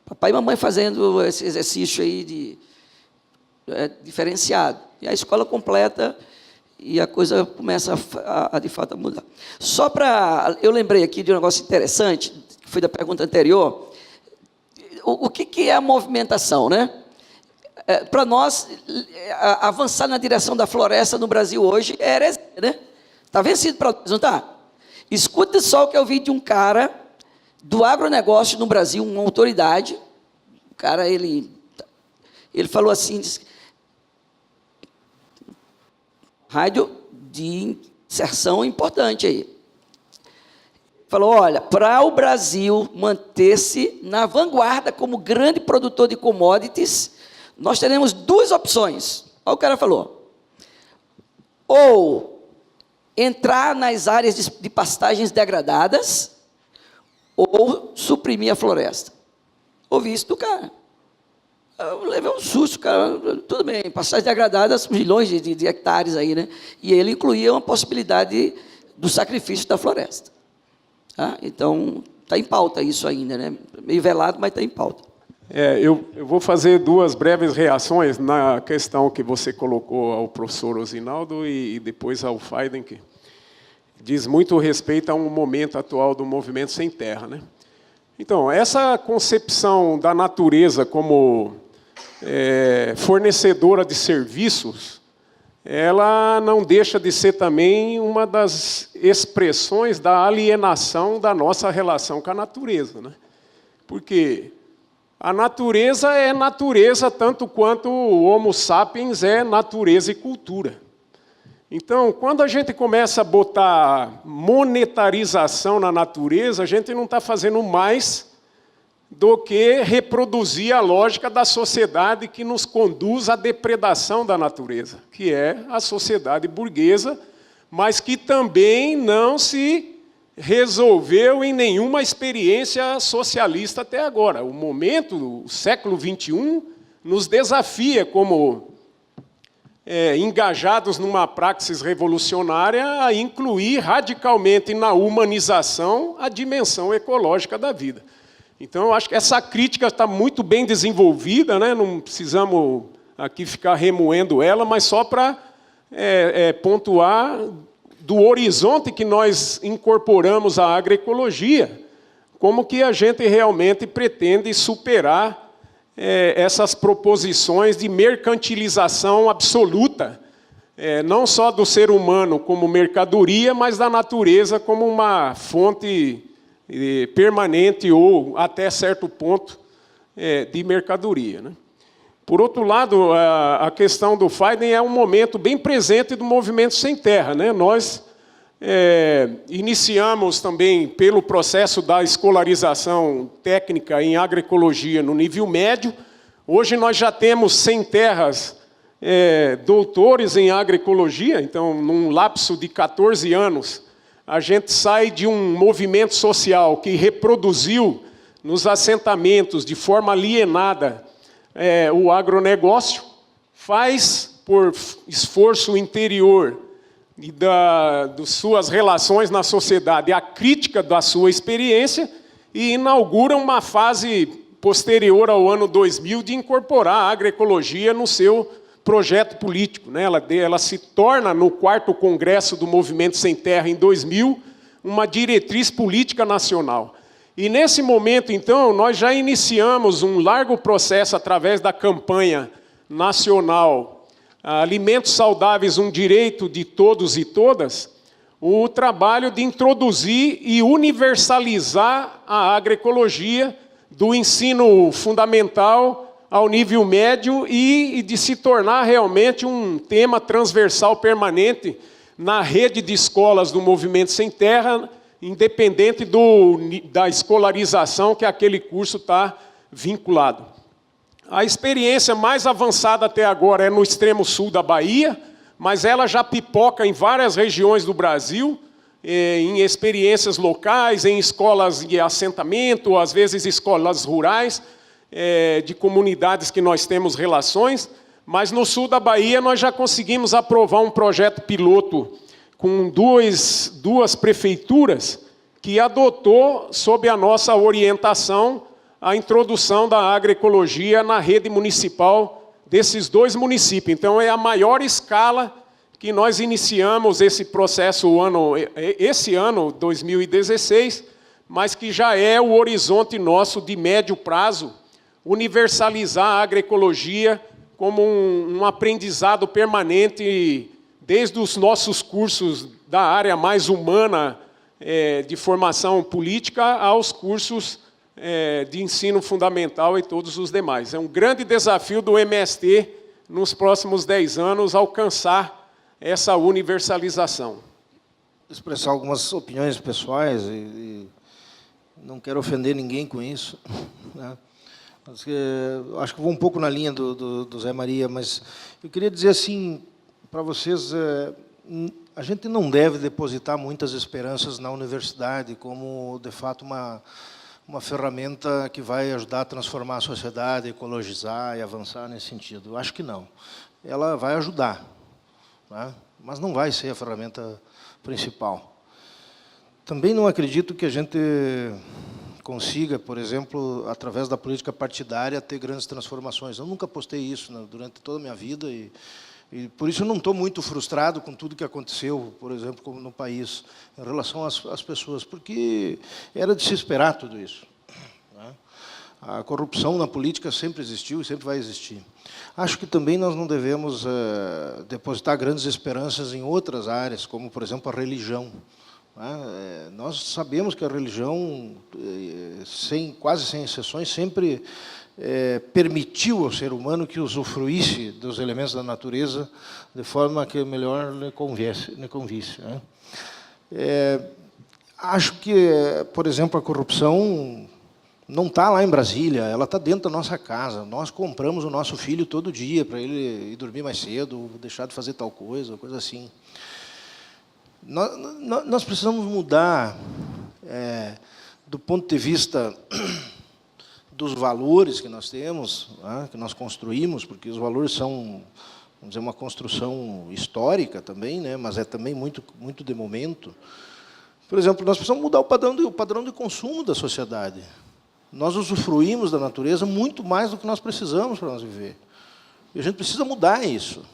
Papai e mamãe fazendo esse exercício aí diferenciado. E a escola completa e a coisa começa de fato, a mudar. Só para... Eu lembrei aqui de um negócio interessante, que foi da pergunta anterior. O que é a movimentação, né? Para nós, avançar na direção da floresta no Brasil hoje é heresia, né? Está vencido para nós, não está? Escuta só o que eu vi de um cara do agronegócio no Brasil, uma autoridade. O cara, ele falou assim... Rádio de inserção importante aí. Falou, olha, para o Brasil manter-se na vanguarda como grande produtor de commodities, nós teremos duas opções. Olha o cara falou. Ou entrar nas áreas de pastagens degradadas, ou suprimir a floresta. Ouvi isso do cara. Eu levei um susto, cara. Tudo bem, pastagens degradadas, milhões de hectares aí, né? E ele incluía uma possibilidade do sacrifício da floresta. Tá? Então, está em pauta isso ainda, né? Meio velado, mas está em pauta. Eu vou fazer duas breves reações na questão que você colocou ao professor Osinaldo e depois ao Faiden, que diz muito respeito a um momento atual do movimento sem terra, né? Então, essa concepção da natureza como fornecedora de serviços, ela não deixa de ser também uma das expressões da alienação da nossa relação com a natureza, né? Porque a natureza é natureza tanto quanto o Homo sapiens é natureza e cultura. Então, quando a gente começa a botar monetarização na natureza, a gente não está fazendo mais do que reproduzir a lógica da sociedade que nos conduz à depredação da natureza, que é a sociedade burguesa, mas que também não se resolveu em nenhuma experiência socialista até agora. O momento, o século XXI, nos desafia como engajados numa praxis revolucionária a incluir radicalmente na humanização a dimensão ecológica da vida. Então, eu acho que essa crítica está muito bem desenvolvida, né? Não precisamos aqui ficar remoendo ela, mas só para pontuar do horizonte que nós incorporamos à agroecologia, como que a gente realmente pretende superar essas proposições de mercantilização absoluta não só do ser humano como mercadoria, mas da natureza como uma fonte permanente ou, até certo ponto, de mercadoria, né? Por outro lado, a questão do FIDEM é um momento bem presente do movimento sem terra, né? Nós iniciamos também pelo processo da escolarização técnica em agroecologia no nível médio. Hoje nós já temos sem terras doutores em agroecologia, então, num lapso de 14 anos, a gente sai de um movimento social que reproduziu nos assentamentos de forma alienada o agronegócio, faz, por esforço interior e das suas relações na sociedade, a crítica da sua experiência e inaugura uma fase posterior ao ano 2000 de incorporar a agroecologia no seu projeto político, né? Ela se torna, no 4º Congresso do Movimento Sem Terra, em 2000, uma diretriz política nacional. E, nesse momento, então, nós já iniciamos um largo processo através da campanha nacional Alimentos Saudáveis, um Direito de Todos e Todas, o trabalho de introduzir e universalizar a agroecologia do ensino fundamental ao nível médio e de se tornar realmente um tema transversal permanente na rede de escolas do Movimento Sem Terra, independente da escolarização que aquele curso está vinculado. A experiência mais avançada até agora é no extremo sul da Bahia, mas ela já pipoca em várias regiões do Brasil, em experiências locais, em escolas de assentamento, às vezes escolas rurais, de comunidades que nós temos relações, mas no sul da Bahia nós já conseguimos aprovar um projeto piloto com duas prefeituras que adotou, sob a nossa orientação, a introdução da agroecologia na rede municipal desses 2 municípios. Então, é a maior escala que nós iniciamos esse processo esse ano, 2016, mas que já é o horizonte nosso de médio prazo, universalizar a agroecologia como um aprendizado permanente, desde os nossos cursos da área mais humana de formação política aos cursos de ensino fundamental e todos os demais. É um grande desafio do MST, nos próximos 10 anos, alcançar essa universalização. Expressar algumas opiniões pessoais e não quero ofender ninguém com isso, né? Mas, acho que vou um pouco na linha do Zé Maria, mas eu queria dizer assim para vocês, a gente não deve depositar muitas esperanças na universidade como, de fato, uma ferramenta que vai ajudar a transformar a sociedade, ecologizar e avançar nesse sentido. Eu acho que não. Ela vai ajudar, né? Mas não vai ser a ferramenta principal. Também não acredito que a gente consiga, por exemplo, através da política partidária, ter grandes transformações. Eu nunca postei isso, né, durante toda a minha vida e por isso eu não estou muito frustrado com tudo que aconteceu, por exemplo, como no país, em relação às pessoas, porque era de se esperar tudo isso, né? A corrupção na política sempre existiu e sempre vai existir. Acho que também nós não devemos depositar grandes esperanças em outras áreas, como, por exemplo, a religião. Nós sabemos que a religião, quase sem exceções, sempre permitiu ao ser humano que usufruísse dos elementos da natureza de forma que melhor lhe convisse, né? Acho que, por exemplo, a corrupção não está lá em Brasília, ela está dentro da nossa casa. Nós compramos o nosso filho todo dia para ele ir dormir mais cedo, deixar de fazer tal coisa assim. Nós precisamos mudar, do ponto de vista dos valores que nós temos, né, que nós construímos, porque os valores são, vamos dizer, uma construção histórica também, né, mas é também muito de momento. Por exemplo, nós precisamos mudar o padrão de consumo da sociedade. Nós usufruímos da natureza muito mais do que nós precisamos para nós viver. E a gente precisa mudar isso.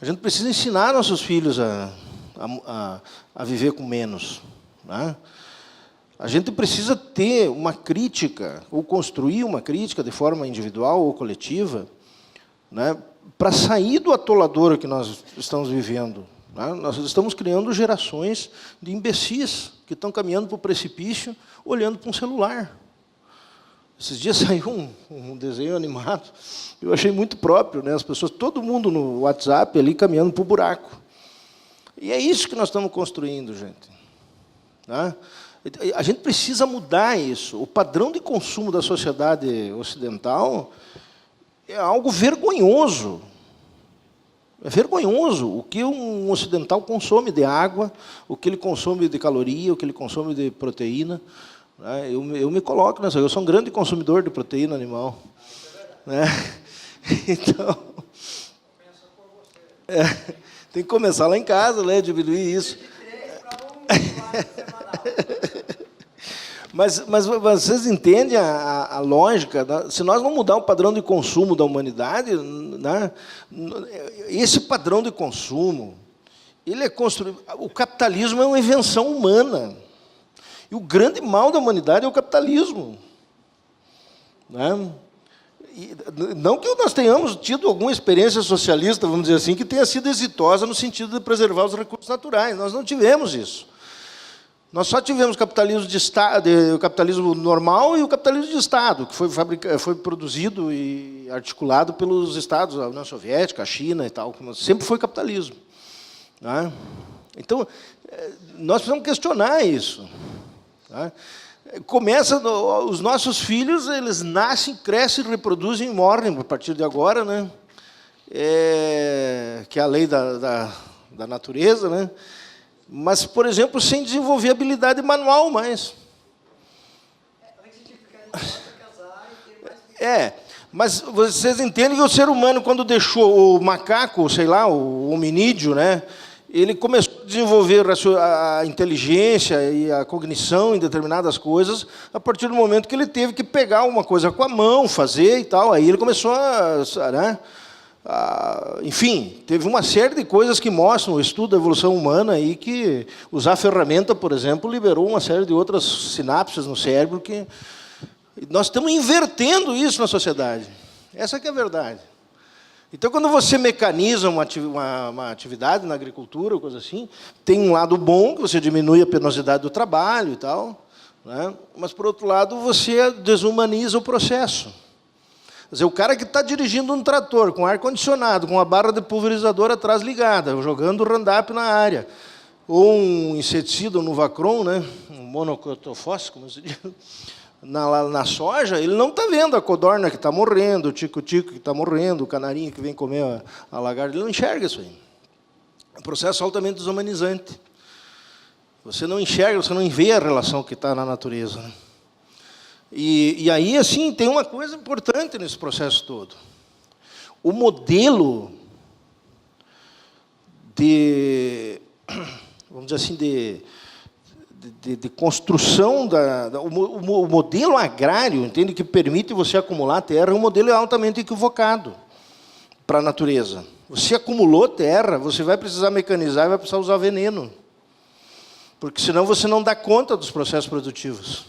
A gente precisa ensinar nossos filhos a viver com menos, né? A gente precisa ter uma crítica, ou construir uma crítica de forma individual ou coletiva, né, para sair do atolador que nós estamos vivendo. Né? Nós estamos criando gerações de imbecis que estão caminhando para o precipício, olhando para um celular. Esses dias saiu um desenho animado, eu achei muito próprio, né? As pessoas, todo mundo no WhatsApp ali caminhando para o buraco. E é isso que nós estamos construindo, gente. Né? A gente precisa mudar isso. O padrão de consumo da sociedade ocidental é algo vergonhoso. É vergonhoso o que um ocidental consome de água, o que ele consome de caloria, o que ele consome de proteína. Eu me coloco nessa. Eu sou um grande consumidor de proteína animal. Né? Então, tem que começar lá em casa, né, diminuir isso. Mas vocês entendem a lógica? Né? Se nós não mudar o padrão de consumo da humanidade, né, esse padrão de consumo, ele é construído. O capitalismo é uma invenção humana. E o grande mal da humanidade é o capitalismo. Né? E não que nós tenhamos tido alguma experiência socialista, vamos dizer assim, que tenha sido exitosa no sentido de preservar os recursos naturais. Nós não tivemos isso. Nós só tivemos capitalismo de Estado, o capitalismo normal e o capitalismo de Estado, que foi produzido e articulado pelos Estados, a União Soviética, a China e tal. Sempre foi capitalismo. Né? Então, nós precisamos questionar isso. Né? Começa, os nossos filhos, eles nascem, crescem, reproduzem e morrem a partir de agora, né? Que é a lei da natureza, né? Mas, por exemplo, sem desenvolver habilidade manual mais. Mas vocês entendem que o ser humano, quando deixou o macaco, sei lá, o hominídeo, né? Ele começou a desenvolver a inteligência e a cognição em determinadas coisas a partir do momento que ele teve que pegar uma coisa com a mão, fazer e tal. Aí ele começou né? Enfim, teve uma série de coisas que mostram o estudo da evolução humana aí, que usar ferramenta, por exemplo, liberou uma série de outras sinapses no cérebro que nós estamos invertendo isso na sociedade. Essa que é a verdade. Então, quando você mecaniza uma atividade na agricultura, ou coisa assim, tem um lado bom, que você diminui a penosidade do trabalho e tal, né? Mas, por outro lado, você desumaniza o processo. Quer dizer, o cara que está dirigindo um trator com ar-condicionado, com uma barra de pulverizador atrás ligada, jogando Roundup na área, ou um inseticida, um Nuvacron, né? Um monocrotofós, como se diz, na soja, ele não está vendo a codorna que está morrendo, o tico-tico que está morrendo, o canarinho que vem comer a lagarta, ele não enxerga isso aí. É um processo altamente desumanizante. Você não enxerga, você não vê a relação que está na natureza. Né? E aí, assim, tem uma coisa importante nesse processo todo. O modelo vamos dizer assim, de construção, o modelo agrário, entende, que permite você acumular terra, é um modelo altamente equivocado para a natureza. Você acumulou terra, você vai precisar mecanizar e vai precisar usar veneno. Porque senão você não dá conta dos processos produtivos.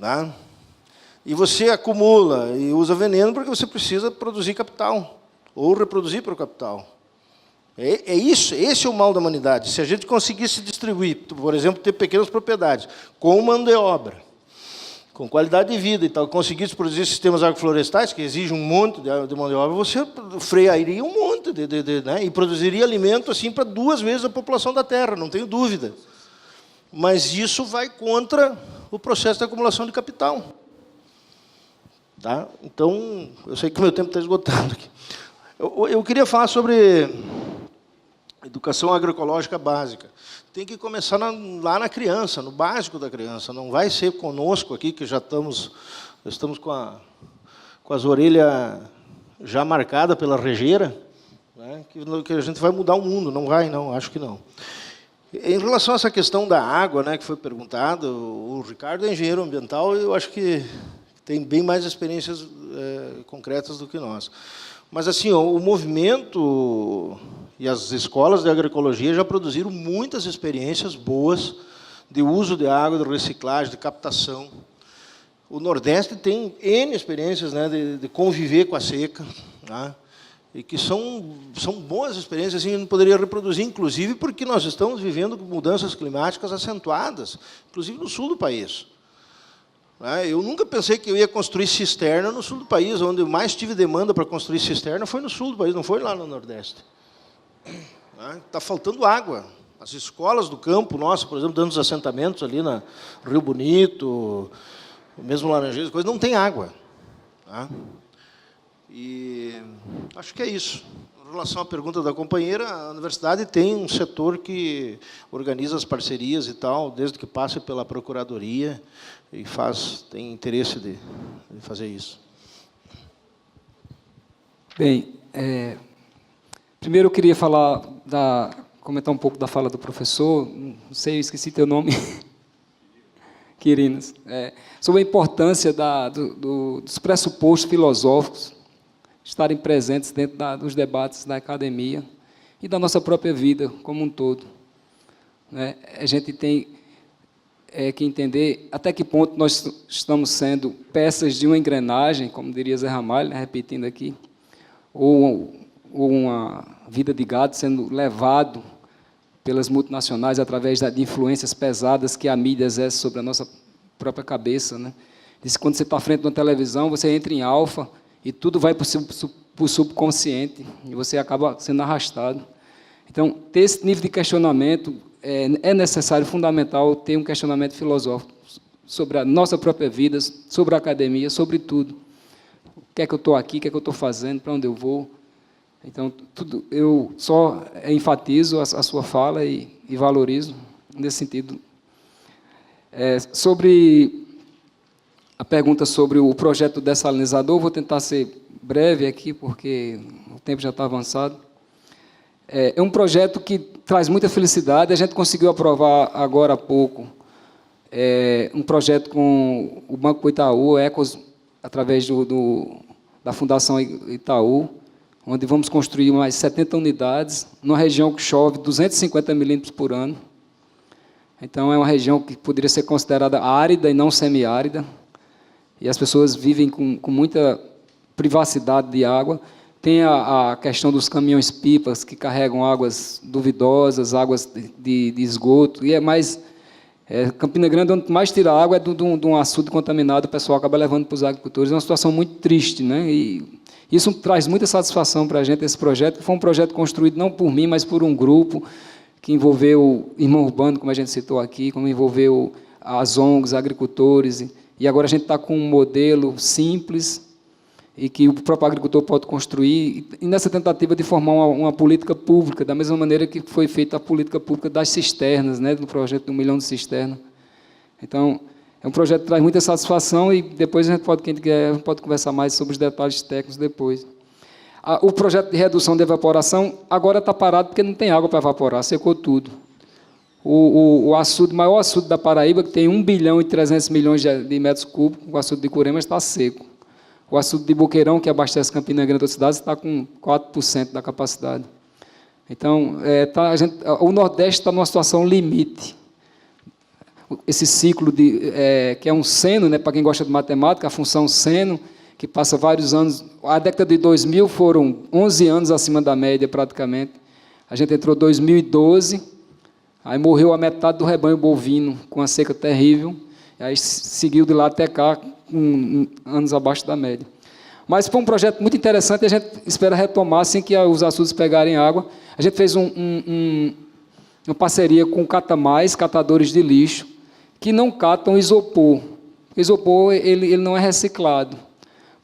Tá? E você acumula e usa veneno porque você precisa produzir capital, ou reproduzir para o capital. É isso, esse é o mal da humanidade. Se a gente conseguisse distribuir, por exemplo, ter pequenas propriedades, com mão de obra, com qualidade de vida e tal, conseguisse produzir sistemas agroflorestais, que exigem um monte de mão de obra, você frearia um monte, né? E produziria alimento assim, para 2 vezes a população da Terra, não tenho dúvida. Mas isso vai contra o processo de acumulação de capital. Tá? Então, eu sei que o meu tempo está esgotado aqui. Eu queria falar sobre educação agroecológica básica. Tem que começar lá na criança, no básico da criança. Não vai ser conosco aqui, que já estamos com as orelhas já marcadas pela rejeira, né, que a gente vai mudar o mundo. Não vai, não, acho que não. Em relação a essa questão da água, né, que foi perguntada, o Ricardo é engenheiro ambiental e eu acho que tem bem mais experiências concretas do que nós. Mas, assim, o movimento e as escolas de agroecologia já produziram muitas experiências boas de uso de água, de reciclagem, de captação. O Nordeste tem N experiências, né, de conviver com a seca. né? E que são boas experiências, assim, a gente poderia reproduzir, inclusive porque nós estamos vivendo mudanças climáticas acentuadas, inclusive no sul do país. Eu nunca pensei que eu ia construir cisterna no sul do país, onde eu mais tive demanda para construir cisterna foi no sul do país, não foi lá no Nordeste. Está faltando água. As escolas do campo, nossa, por exemplo, dando os assentamentos ali na Rio Bonito, mesmo Laranjeiras, coisa, não tem água. E acho que é isso. Em relação à pergunta da companheira, a universidade tem um setor que organiza as parcerias e tal, desde que passe pela procuradoria, e tem interesse de fazer isso. Bem, primeiro eu queria comentar um pouco da fala do professor, não sei, eu esqueci teu nome, Quirinos, sobre a importância dos pressupostos filosóficos estarem presentes dentro dos debates da academia e da nossa própria vida como um todo. A gente tem que entender até que ponto nós estamos sendo peças de uma engrenagem, como diria Zé Ramalho, repetindo aqui, ou uma vida de gado sendo levado pelas multinacionais através de influências pesadas que a mídia exerce sobre a nossa própria cabeça. Diz que quando você está à frente de uma televisão, você entra em alfa e tudo vai para o subconsciente e você acaba sendo arrastado. Então, ter esse nível de questionamento é necessário, fundamental, ter um questionamento filosófico sobre a nossa própria vida, sobre a academia, sobre tudo. O que é que eu estou aqui, o que é que eu estou fazendo, para onde eu vou. Então, eu só enfatizo a sua fala e valorizo nesse sentido. Sobre a pergunta sobre o projeto dessalinizador, vou tentar ser breve aqui, porque o tempo já está avançado. É um projeto que traz muita felicidade, a gente conseguiu aprovar agora há pouco um projeto com o Banco Itaú, Ecos, através da Fundação Itaú, onde vamos construir mais 70 unidades, numa região que chove 250 milímetros por ano. Então, é uma região que poderia ser considerada árida e não semiárida, e as pessoas vivem com muita privacidade de água. Tem a questão dos caminhões-pipas, que carregam águas duvidosas, águas de esgoto, e Campina Grande, onde mais tira água, é de um açude contaminado, o pessoal acaba levando para os agricultores. É uma situação muito triste, E isso traz muita satisfação para a gente, esse projeto, que foi um projeto construído não por mim, mas por um grupo que envolveu Irmão Urbano, como a gente citou aqui, como envolveu as ONGs, agricultores, e agora a gente está com um modelo simples e que o próprio agricultor pode construir, e nessa tentativa de formar uma política pública, da mesma maneira que foi feita a política pública das cisternas, no projeto de 1 milhão de cisternas. Então, é um projeto que traz muita satisfação e depois a gente quem quer, pode conversar mais sobre os detalhes técnicos depois. O projeto de redução de evaporação agora está parado porque não tem água para evaporar, secou tudo. O maior açude da Paraíba, que tem 1 bilhão e 300 milhões de metros cúbicos, o açude de Curemas está seco. O açude de Boqueirão, que abastece Campina Grande e outras cidades, está com 4% da capacidade. Então, o Nordeste está numa situação limite. Esse ciclo, que é um seno, para quem gosta de matemática, a função seno, que passa vários anos. A década de 2000 foram 11 anos acima da média, praticamente. A gente entrou em 2012, aí morreu a metade do rebanho bovino, com uma seca terrível, e aí seguiu de lá até cá, com anos abaixo da média. Mas foi um projeto muito interessante, e a gente espera retomar assim que os açudes pegarem água. A gente fez uma parceria com o Catamais, catadores de lixo, que não catam isopor. O isopor ele não é reciclado,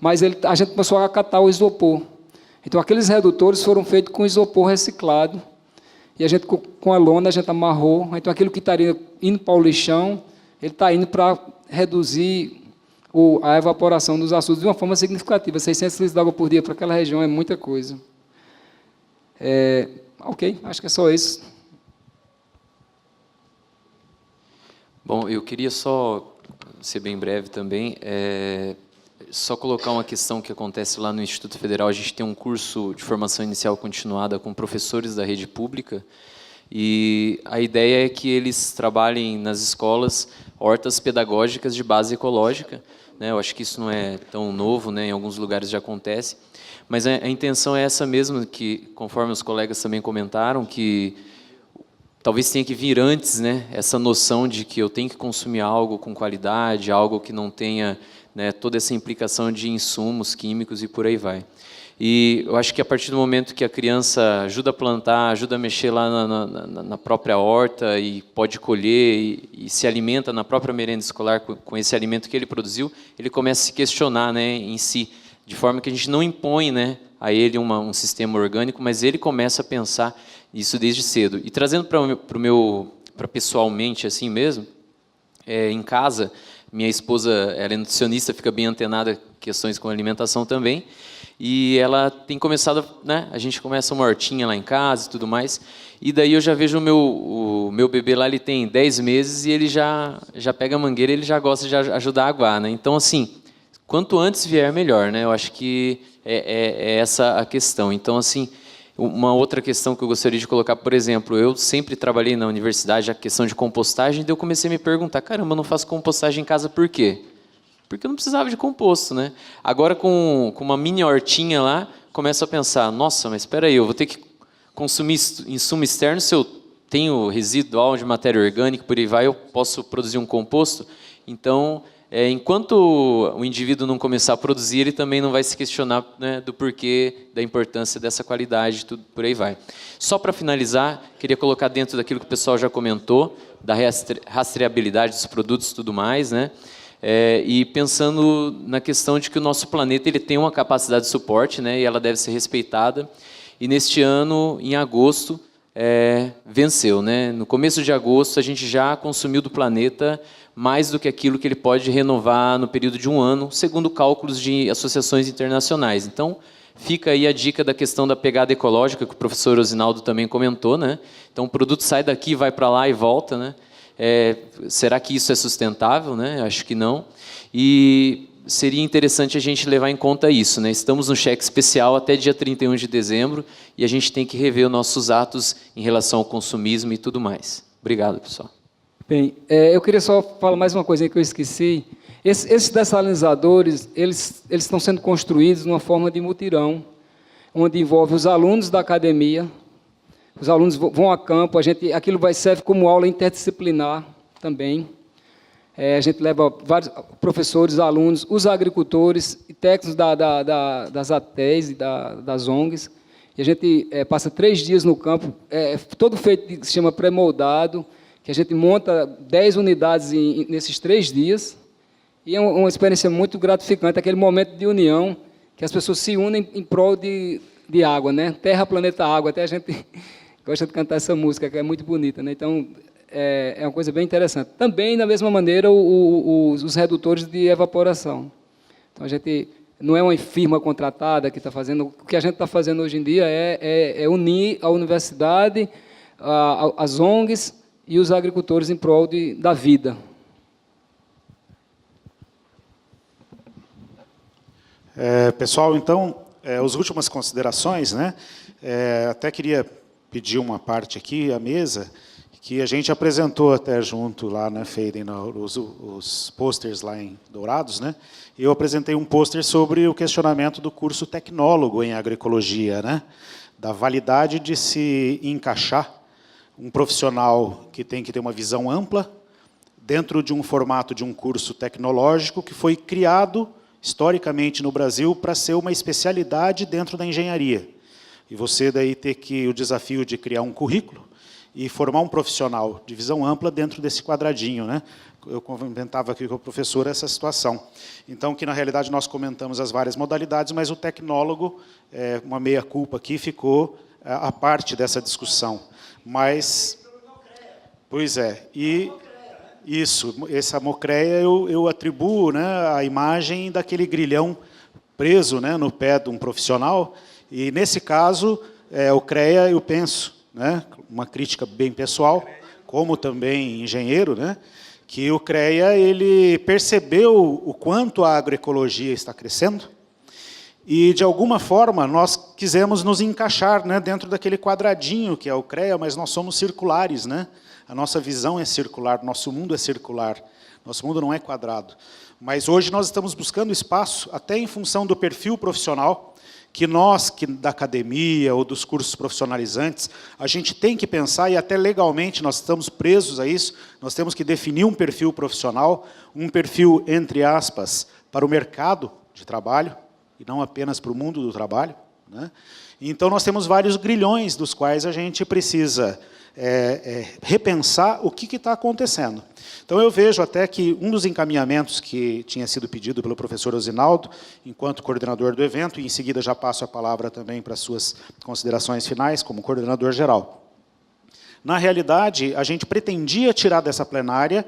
mas a gente começou a catar o isopor. Então, aqueles redutores foram feitos com isopor reciclado, e a gente, com a lona, a gente amarrou. Então, aquilo que estaria indo para o lixão, ele está indo para reduzir a evaporação dos açudes de uma forma significativa. 600 litros de água por dia para aquela região é muita coisa. Ok, acho que é só isso. Bom, eu queria só ser bem breve também, só colocar uma questão que acontece lá no Instituto Federal. A gente tem um curso de formação inicial continuada com professores da rede pública, e a ideia é que eles trabalhem nas escolas hortas pedagógicas de base ecológica, né? Eu acho que isso não é tão novo, né? Em alguns lugares já acontece. Mas a intenção é essa mesmo, que, conforme os colegas também comentaram, que talvez tenha que vir antes, né? Essa noção de que eu tenho que consumir algo com qualidade, algo que não tenha, né, toda essa implicação de insumos químicos e por aí vai. E eu acho que a partir do momento que a criança ajuda a plantar, ajuda a mexer lá na própria horta e pode colher e se alimenta na própria merenda escolar com esse alimento que ele produziu, ele começa a se questionar, né, em si, de forma que a gente não impõe, né, a ele um sistema orgânico, mas ele começa a pensar isso desde cedo. E trazendo para pessoalmente assim mesmo, em casa, minha esposa, ela é nutricionista, fica bem antenada em questões com alimentação também, e ela tem começado, né, a gente começa uma hortinha lá em casa e tudo mais, e daí eu já vejo o meu bebê lá, ele tem 10 meses e ele já pega a mangueira, ele já gosta de ajudar a aguar, né? Então, assim, quanto antes vier, melhor, né? Eu acho que é essa a questão. Então, assim, uma outra questão que eu gostaria de colocar, por exemplo, eu sempre trabalhei na universidade a questão de compostagem, daí eu comecei a me perguntar, caramba, eu não faço compostagem em casa por quê? Porque eu não precisava de composto, né? Agora, com uma mini hortinha lá, começo a pensar, nossa, mas espera aí, eu vou ter que consumir insumo externo, se eu tenho residual de matéria orgânica, por aí vai, eu posso produzir um composto? Então, enquanto o indivíduo não começar a produzir, ele também não vai se questionar, né, do porquê, da importância dessa qualidade, tudo por aí vai. Só para finalizar, queria colocar dentro daquilo que o pessoal já comentou, da rastreabilidade dos produtos e tudo mais, né? E pensando na questão de que o nosso planeta ele tem uma capacidade de suporte, né, e ela deve ser respeitada. E neste ano, em agosto, venceu, né? No começo de agosto, a gente já consumiu do planeta mais do que aquilo que ele pode renovar no período de um ano, segundo cálculos de associações internacionais. Então, fica aí a dica da questão da pegada ecológica, que o professor Osinaldo também comentou, né? Então, o produto sai daqui, vai para lá e volta, né? Será que isso é sustentável, né? Acho que não. E seria interessante a gente levar em conta isso, né? Estamos no cheque especial até dia 31 de dezembro e a gente tem que rever os nossos atos em relação ao consumismo e tudo mais. Obrigado, pessoal. Bem, eu queria só falar mais uma coisa que eu esqueci. Esses dessalinizadores, eles estão sendo construídos numa forma de mutirão, onde envolve os alunos da academia. Os alunos vão a campo, aquilo serve como aula interdisciplinar também. A gente leva vários professores, alunos, os agricultores e técnicos das ATEs e das ONGs. E a gente passa 3 dias no campo, todo feito que se chama pré-moldado, que a gente monta 10 unidades nesses 3 dias. E é uma experiência muito gratificante, aquele momento de união, que as pessoas se unem em prol de água, né? Terra, planeta, água. Até a gente gosta de cantar essa música, que é muito bonita, né? Então, é uma coisa bem interessante. Também, da mesma maneira, os redutores de evaporação. Então, a gente não é uma firma contratada que está fazendo. O que a gente está fazendo hoje em dia é unir a universidade, as ONGs e os agricultores em prol da vida. Pessoal, então, as últimas considerações, né? Até queria pedir uma parte aqui, à mesa, que a gente apresentou até junto lá na feira, os pôsteres lá em Dourados, né? E eu apresentei um pôster sobre o questionamento do curso tecnólogo em agroecologia, né? Da validade de se encaixar um profissional que tem que ter uma visão ampla dentro de um formato de um curso tecnológico que foi criado historicamente no Brasil para ser uma especialidade dentro da engenharia. E você daí ter o desafio de criar um currículo e formar um profissional de visão ampla dentro desse quadradinho, né? Eu comentava aqui com o professor essa situação. Então, que na realidade nós comentamos as várias modalidades, mas o tecnólogo, uma meia-culpa aqui, ficou a parte dessa discussão. Mas, pois e essa mocreia eu atribuo, né, a imagem daquele grilhão preso, né, no pé de um profissional, e nesse caso, o CREA, eu penso, né, uma crítica bem pessoal, como também engenheiro, né, que o CREA ele percebeu o quanto a agroecologia está crescendo, e, de alguma forma, nós quisemos nos encaixar, né, dentro daquele quadradinho que é o CREA, mas nós somos circulares, né? A nossa visão é circular, nosso mundo é circular. Nosso mundo não é quadrado. Mas hoje nós estamos buscando espaço, até em função do perfil profissional, que nós, que da academia ou dos cursos profissionalizantes, a gente tem que pensar, e até legalmente nós estamos presos a isso, nós temos que definir um perfil profissional, um perfil, entre aspas, para o mercado de trabalho, e não apenas para o mundo do trabalho, né? Então, nós temos vários grilhões dos quais a gente precisa repensar o que está acontecendo. Então, eu vejo até que um dos encaminhamentos que tinha sido pedido pelo professor Osinaldo, enquanto coordenador do evento, e em seguida já passo a palavra também para as suas considerações finais, como coordenador geral. Na realidade, a gente pretendia tirar dessa plenária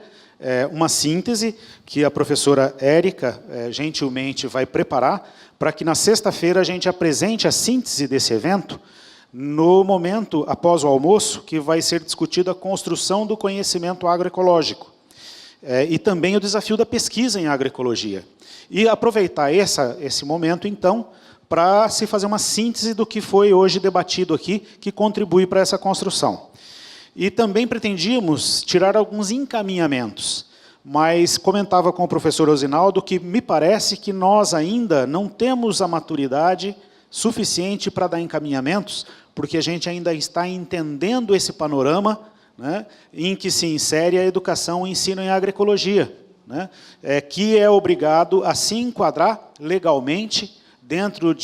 uma síntese que a professora Érica gentilmente vai preparar para que na sexta-feira a gente apresente a síntese desse evento no momento, após o almoço, que vai ser discutida a construção do conhecimento agroecológico e também o desafio da pesquisa em agroecologia. E aproveitar esse momento, então, para se fazer uma síntese do que foi hoje debatido aqui, que contribui para essa construção. E também pretendíamos tirar alguns encaminhamentos, mas comentava com o professor Osinaldo que me parece que nós ainda não temos a maturidade suficiente para dar encaminhamentos, porque a gente ainda está entendendo esse panorama, né, em que se insere a educação e o ensino em agroecologia, né, que é obrigado a se enquadrar legalmente dentro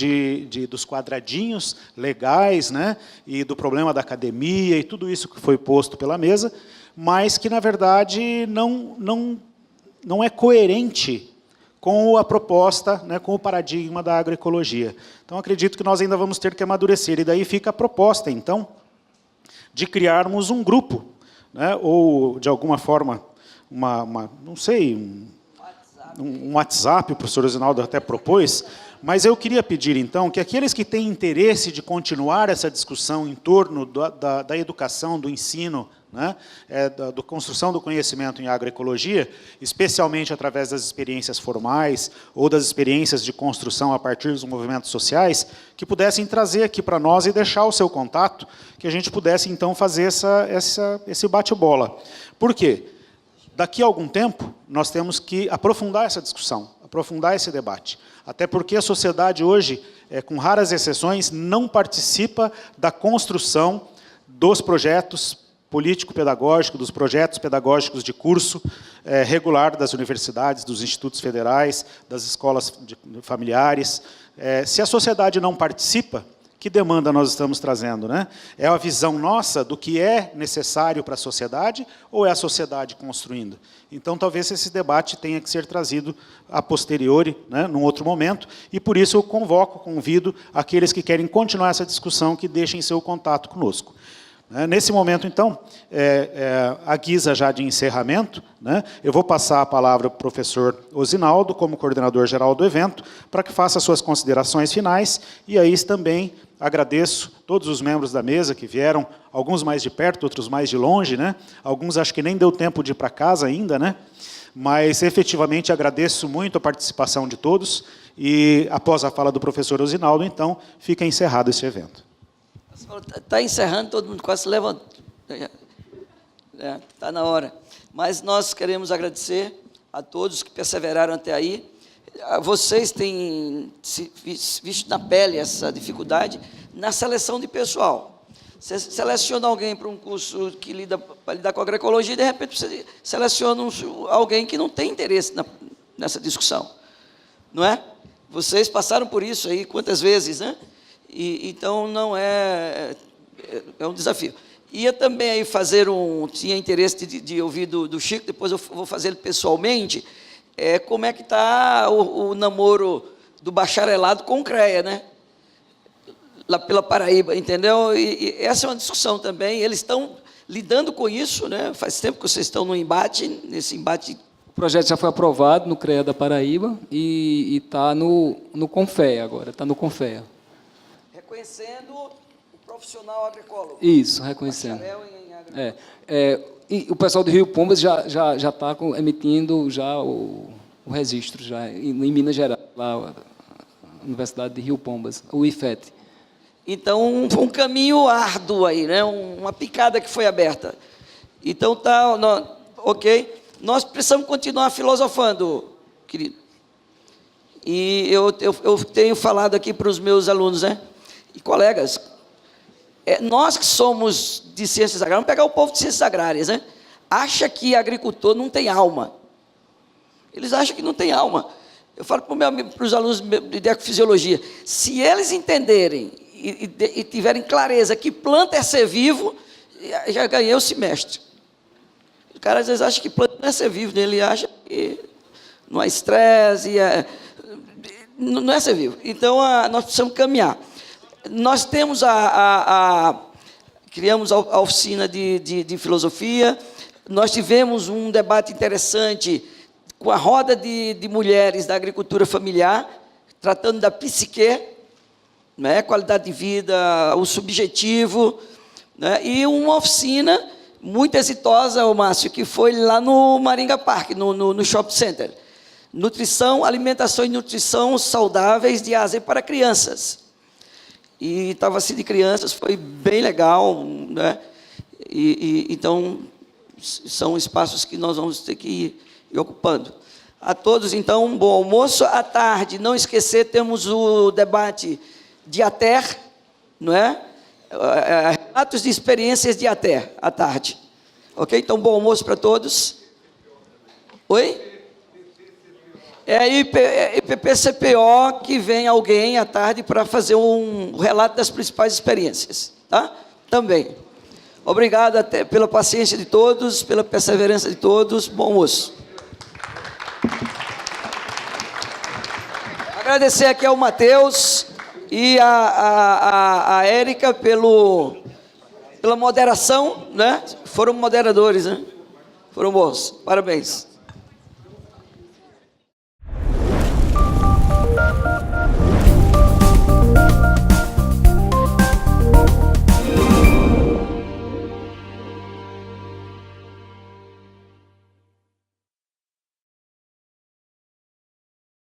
dos quadradinhos legais, né, e do problema da academia e tudo isso que foi posto pela mesa, mas que, na verdade, não é coerente com a proposta, né, com o paradigma da agroecologia. Então, acredito que nós ainda vamos ter que amadurecer. E daí fica a proposta, então, de criarmos um grupo, né, ou, de alguma forma, não sei, um WhatsApp, o professor Osinaldo até propôs, mas eu queria pedir, então, que aqueles que têm interesse de continuar essa discussão em torno da educação, do ensino, né, da construção do conhecimento em agroecologia, especialmente através das experiências formais ou das experiências de construção a partir dos movimentos sociais, que pudessem trazer aqui para nós e deixar o seu contato, que a gente pudesse, então, fazer esse bate-bola. Por quê? Daqui a algum tempo, nós temos que aprofundar essa discussão, aprofundar esse debate. Até porque a sociedade hoje, com raras exceções, não participa da construção dos projetos político-pedagógicos, dos projetos pedagógicos de curso regular das universidades, dos institutos federais, das escolas familiares. Se a sociedade não participa, que demanda nós estamos trazendo, né? É a visão nossa do que é necessário para a sociedade ou é a sociedade construindo? Então, talvez esse debate tenha que ser trazido a posteriori, né, num outro momento, e por isso eu convido aqueles que querem continuar essa discussão que deixem seu contato conosco. Nesse momento, então, a guisa já de encerramento, né, eu vou passar a palavra para o professor Osinaldo, como coordenador geral do evento, para que faça suas considerações finais, e aí também agradeço todos os membros da mesa que vieram, alguns mais de perto, outros mais de longe, né, alguns acho que nem deu tempo de ir para casa ainda, né, mas efetivamente agradeço muito a participação de todos, e após a fala do professor Osinaldo, então, fica encerrado esse evento. Está encerrando, todo mundo quase se levantou. Está na hora. Mas nós queremos agradecer a todos que perseveraram até aí. Vocês têm visto na pele essa dificuldade na seleção de pessoal. Você seleciona alguém para um curso que para lidar com agroecologia e, de repente, você seleciona alguém que não tem interesse nessa discussão. Não é? Vocês passaram por isso aí quantas vezes, né? Então, não é um desafio. Ia também aí tinha interesse de ouvir do Chico, depois eu vou fazer ele pessoalmente, como é que está o namoro do bacharelado com o CREA, né? Lá pela Paraíba, entendeu? E essa é uma discussão também, eles estão lidando com isso, né? Faz tempo que vocês estão nesse embate. O projeto já foi aprovado no CREA da Paraíba e está no CONFEA agora, está no CONFEA. Reconhecendo o profissional agroecólogo. Isso, reconhecendo. E o pessoal do Rio Pombas já está emitindo já o registro, já, em Minas Gerais, lá, a Universidade de Rio Pombas, o IFET. Então, um caminho árduo aí, né? Uma picada que foi aberta. Então, ok. nós precisamos continuar filosofando, querido. E eu tenho falado aqui para os meus alunos, né, e colegas, nós que somos de ciências agrárias, vamos pegar o povo de ciências agrárias, né, acha que agricultor não tem alma. Eles acham que não tem alma. Eu falo para os alunos de ecofisiologia, se eles entenderem e tiverem clareza que planta é ser vivo, já ganhei o semestre. O cara às vezes acha que planta não é ser vivo, ele acha que não há estresse, não é ser vivo. Então, nós precisamos caminhar. Nós temos criamos a oficina de filosofia, nós tivemos um debate interessante com a roda de mulheres da agricultura familiar, tratando da psique, né, qualidade de vida, o subjetivo, né, e uma oficina muito exitosa, Márcio, que foi lá no Maringa Park, no Shopping Center. Nutrição, alimentação e nutrição saudáveis de A a Z para crianças. E estava assim de crianças, foi bem legal, né? Então, são espaços que nós vamos ter que ir ocupando. A todos, então, um bom almoço. À tarde, não esquecer, temos o debate de ATER, não é? Relatos de experiências de ATER, à tarde. Ok? Então, bom almoço para todos. Oi? É IPP-CPO que vem alguém à tarde para fazer um relato das principais experiências. Tá? Também. Obrigado pela paciência de todos, pela perseverança de todos. Bom almoço. Agradecer aqui ao Matheus e a Érica pela moderação, né? Foram moderadores, né? Foram bons. Parabéns.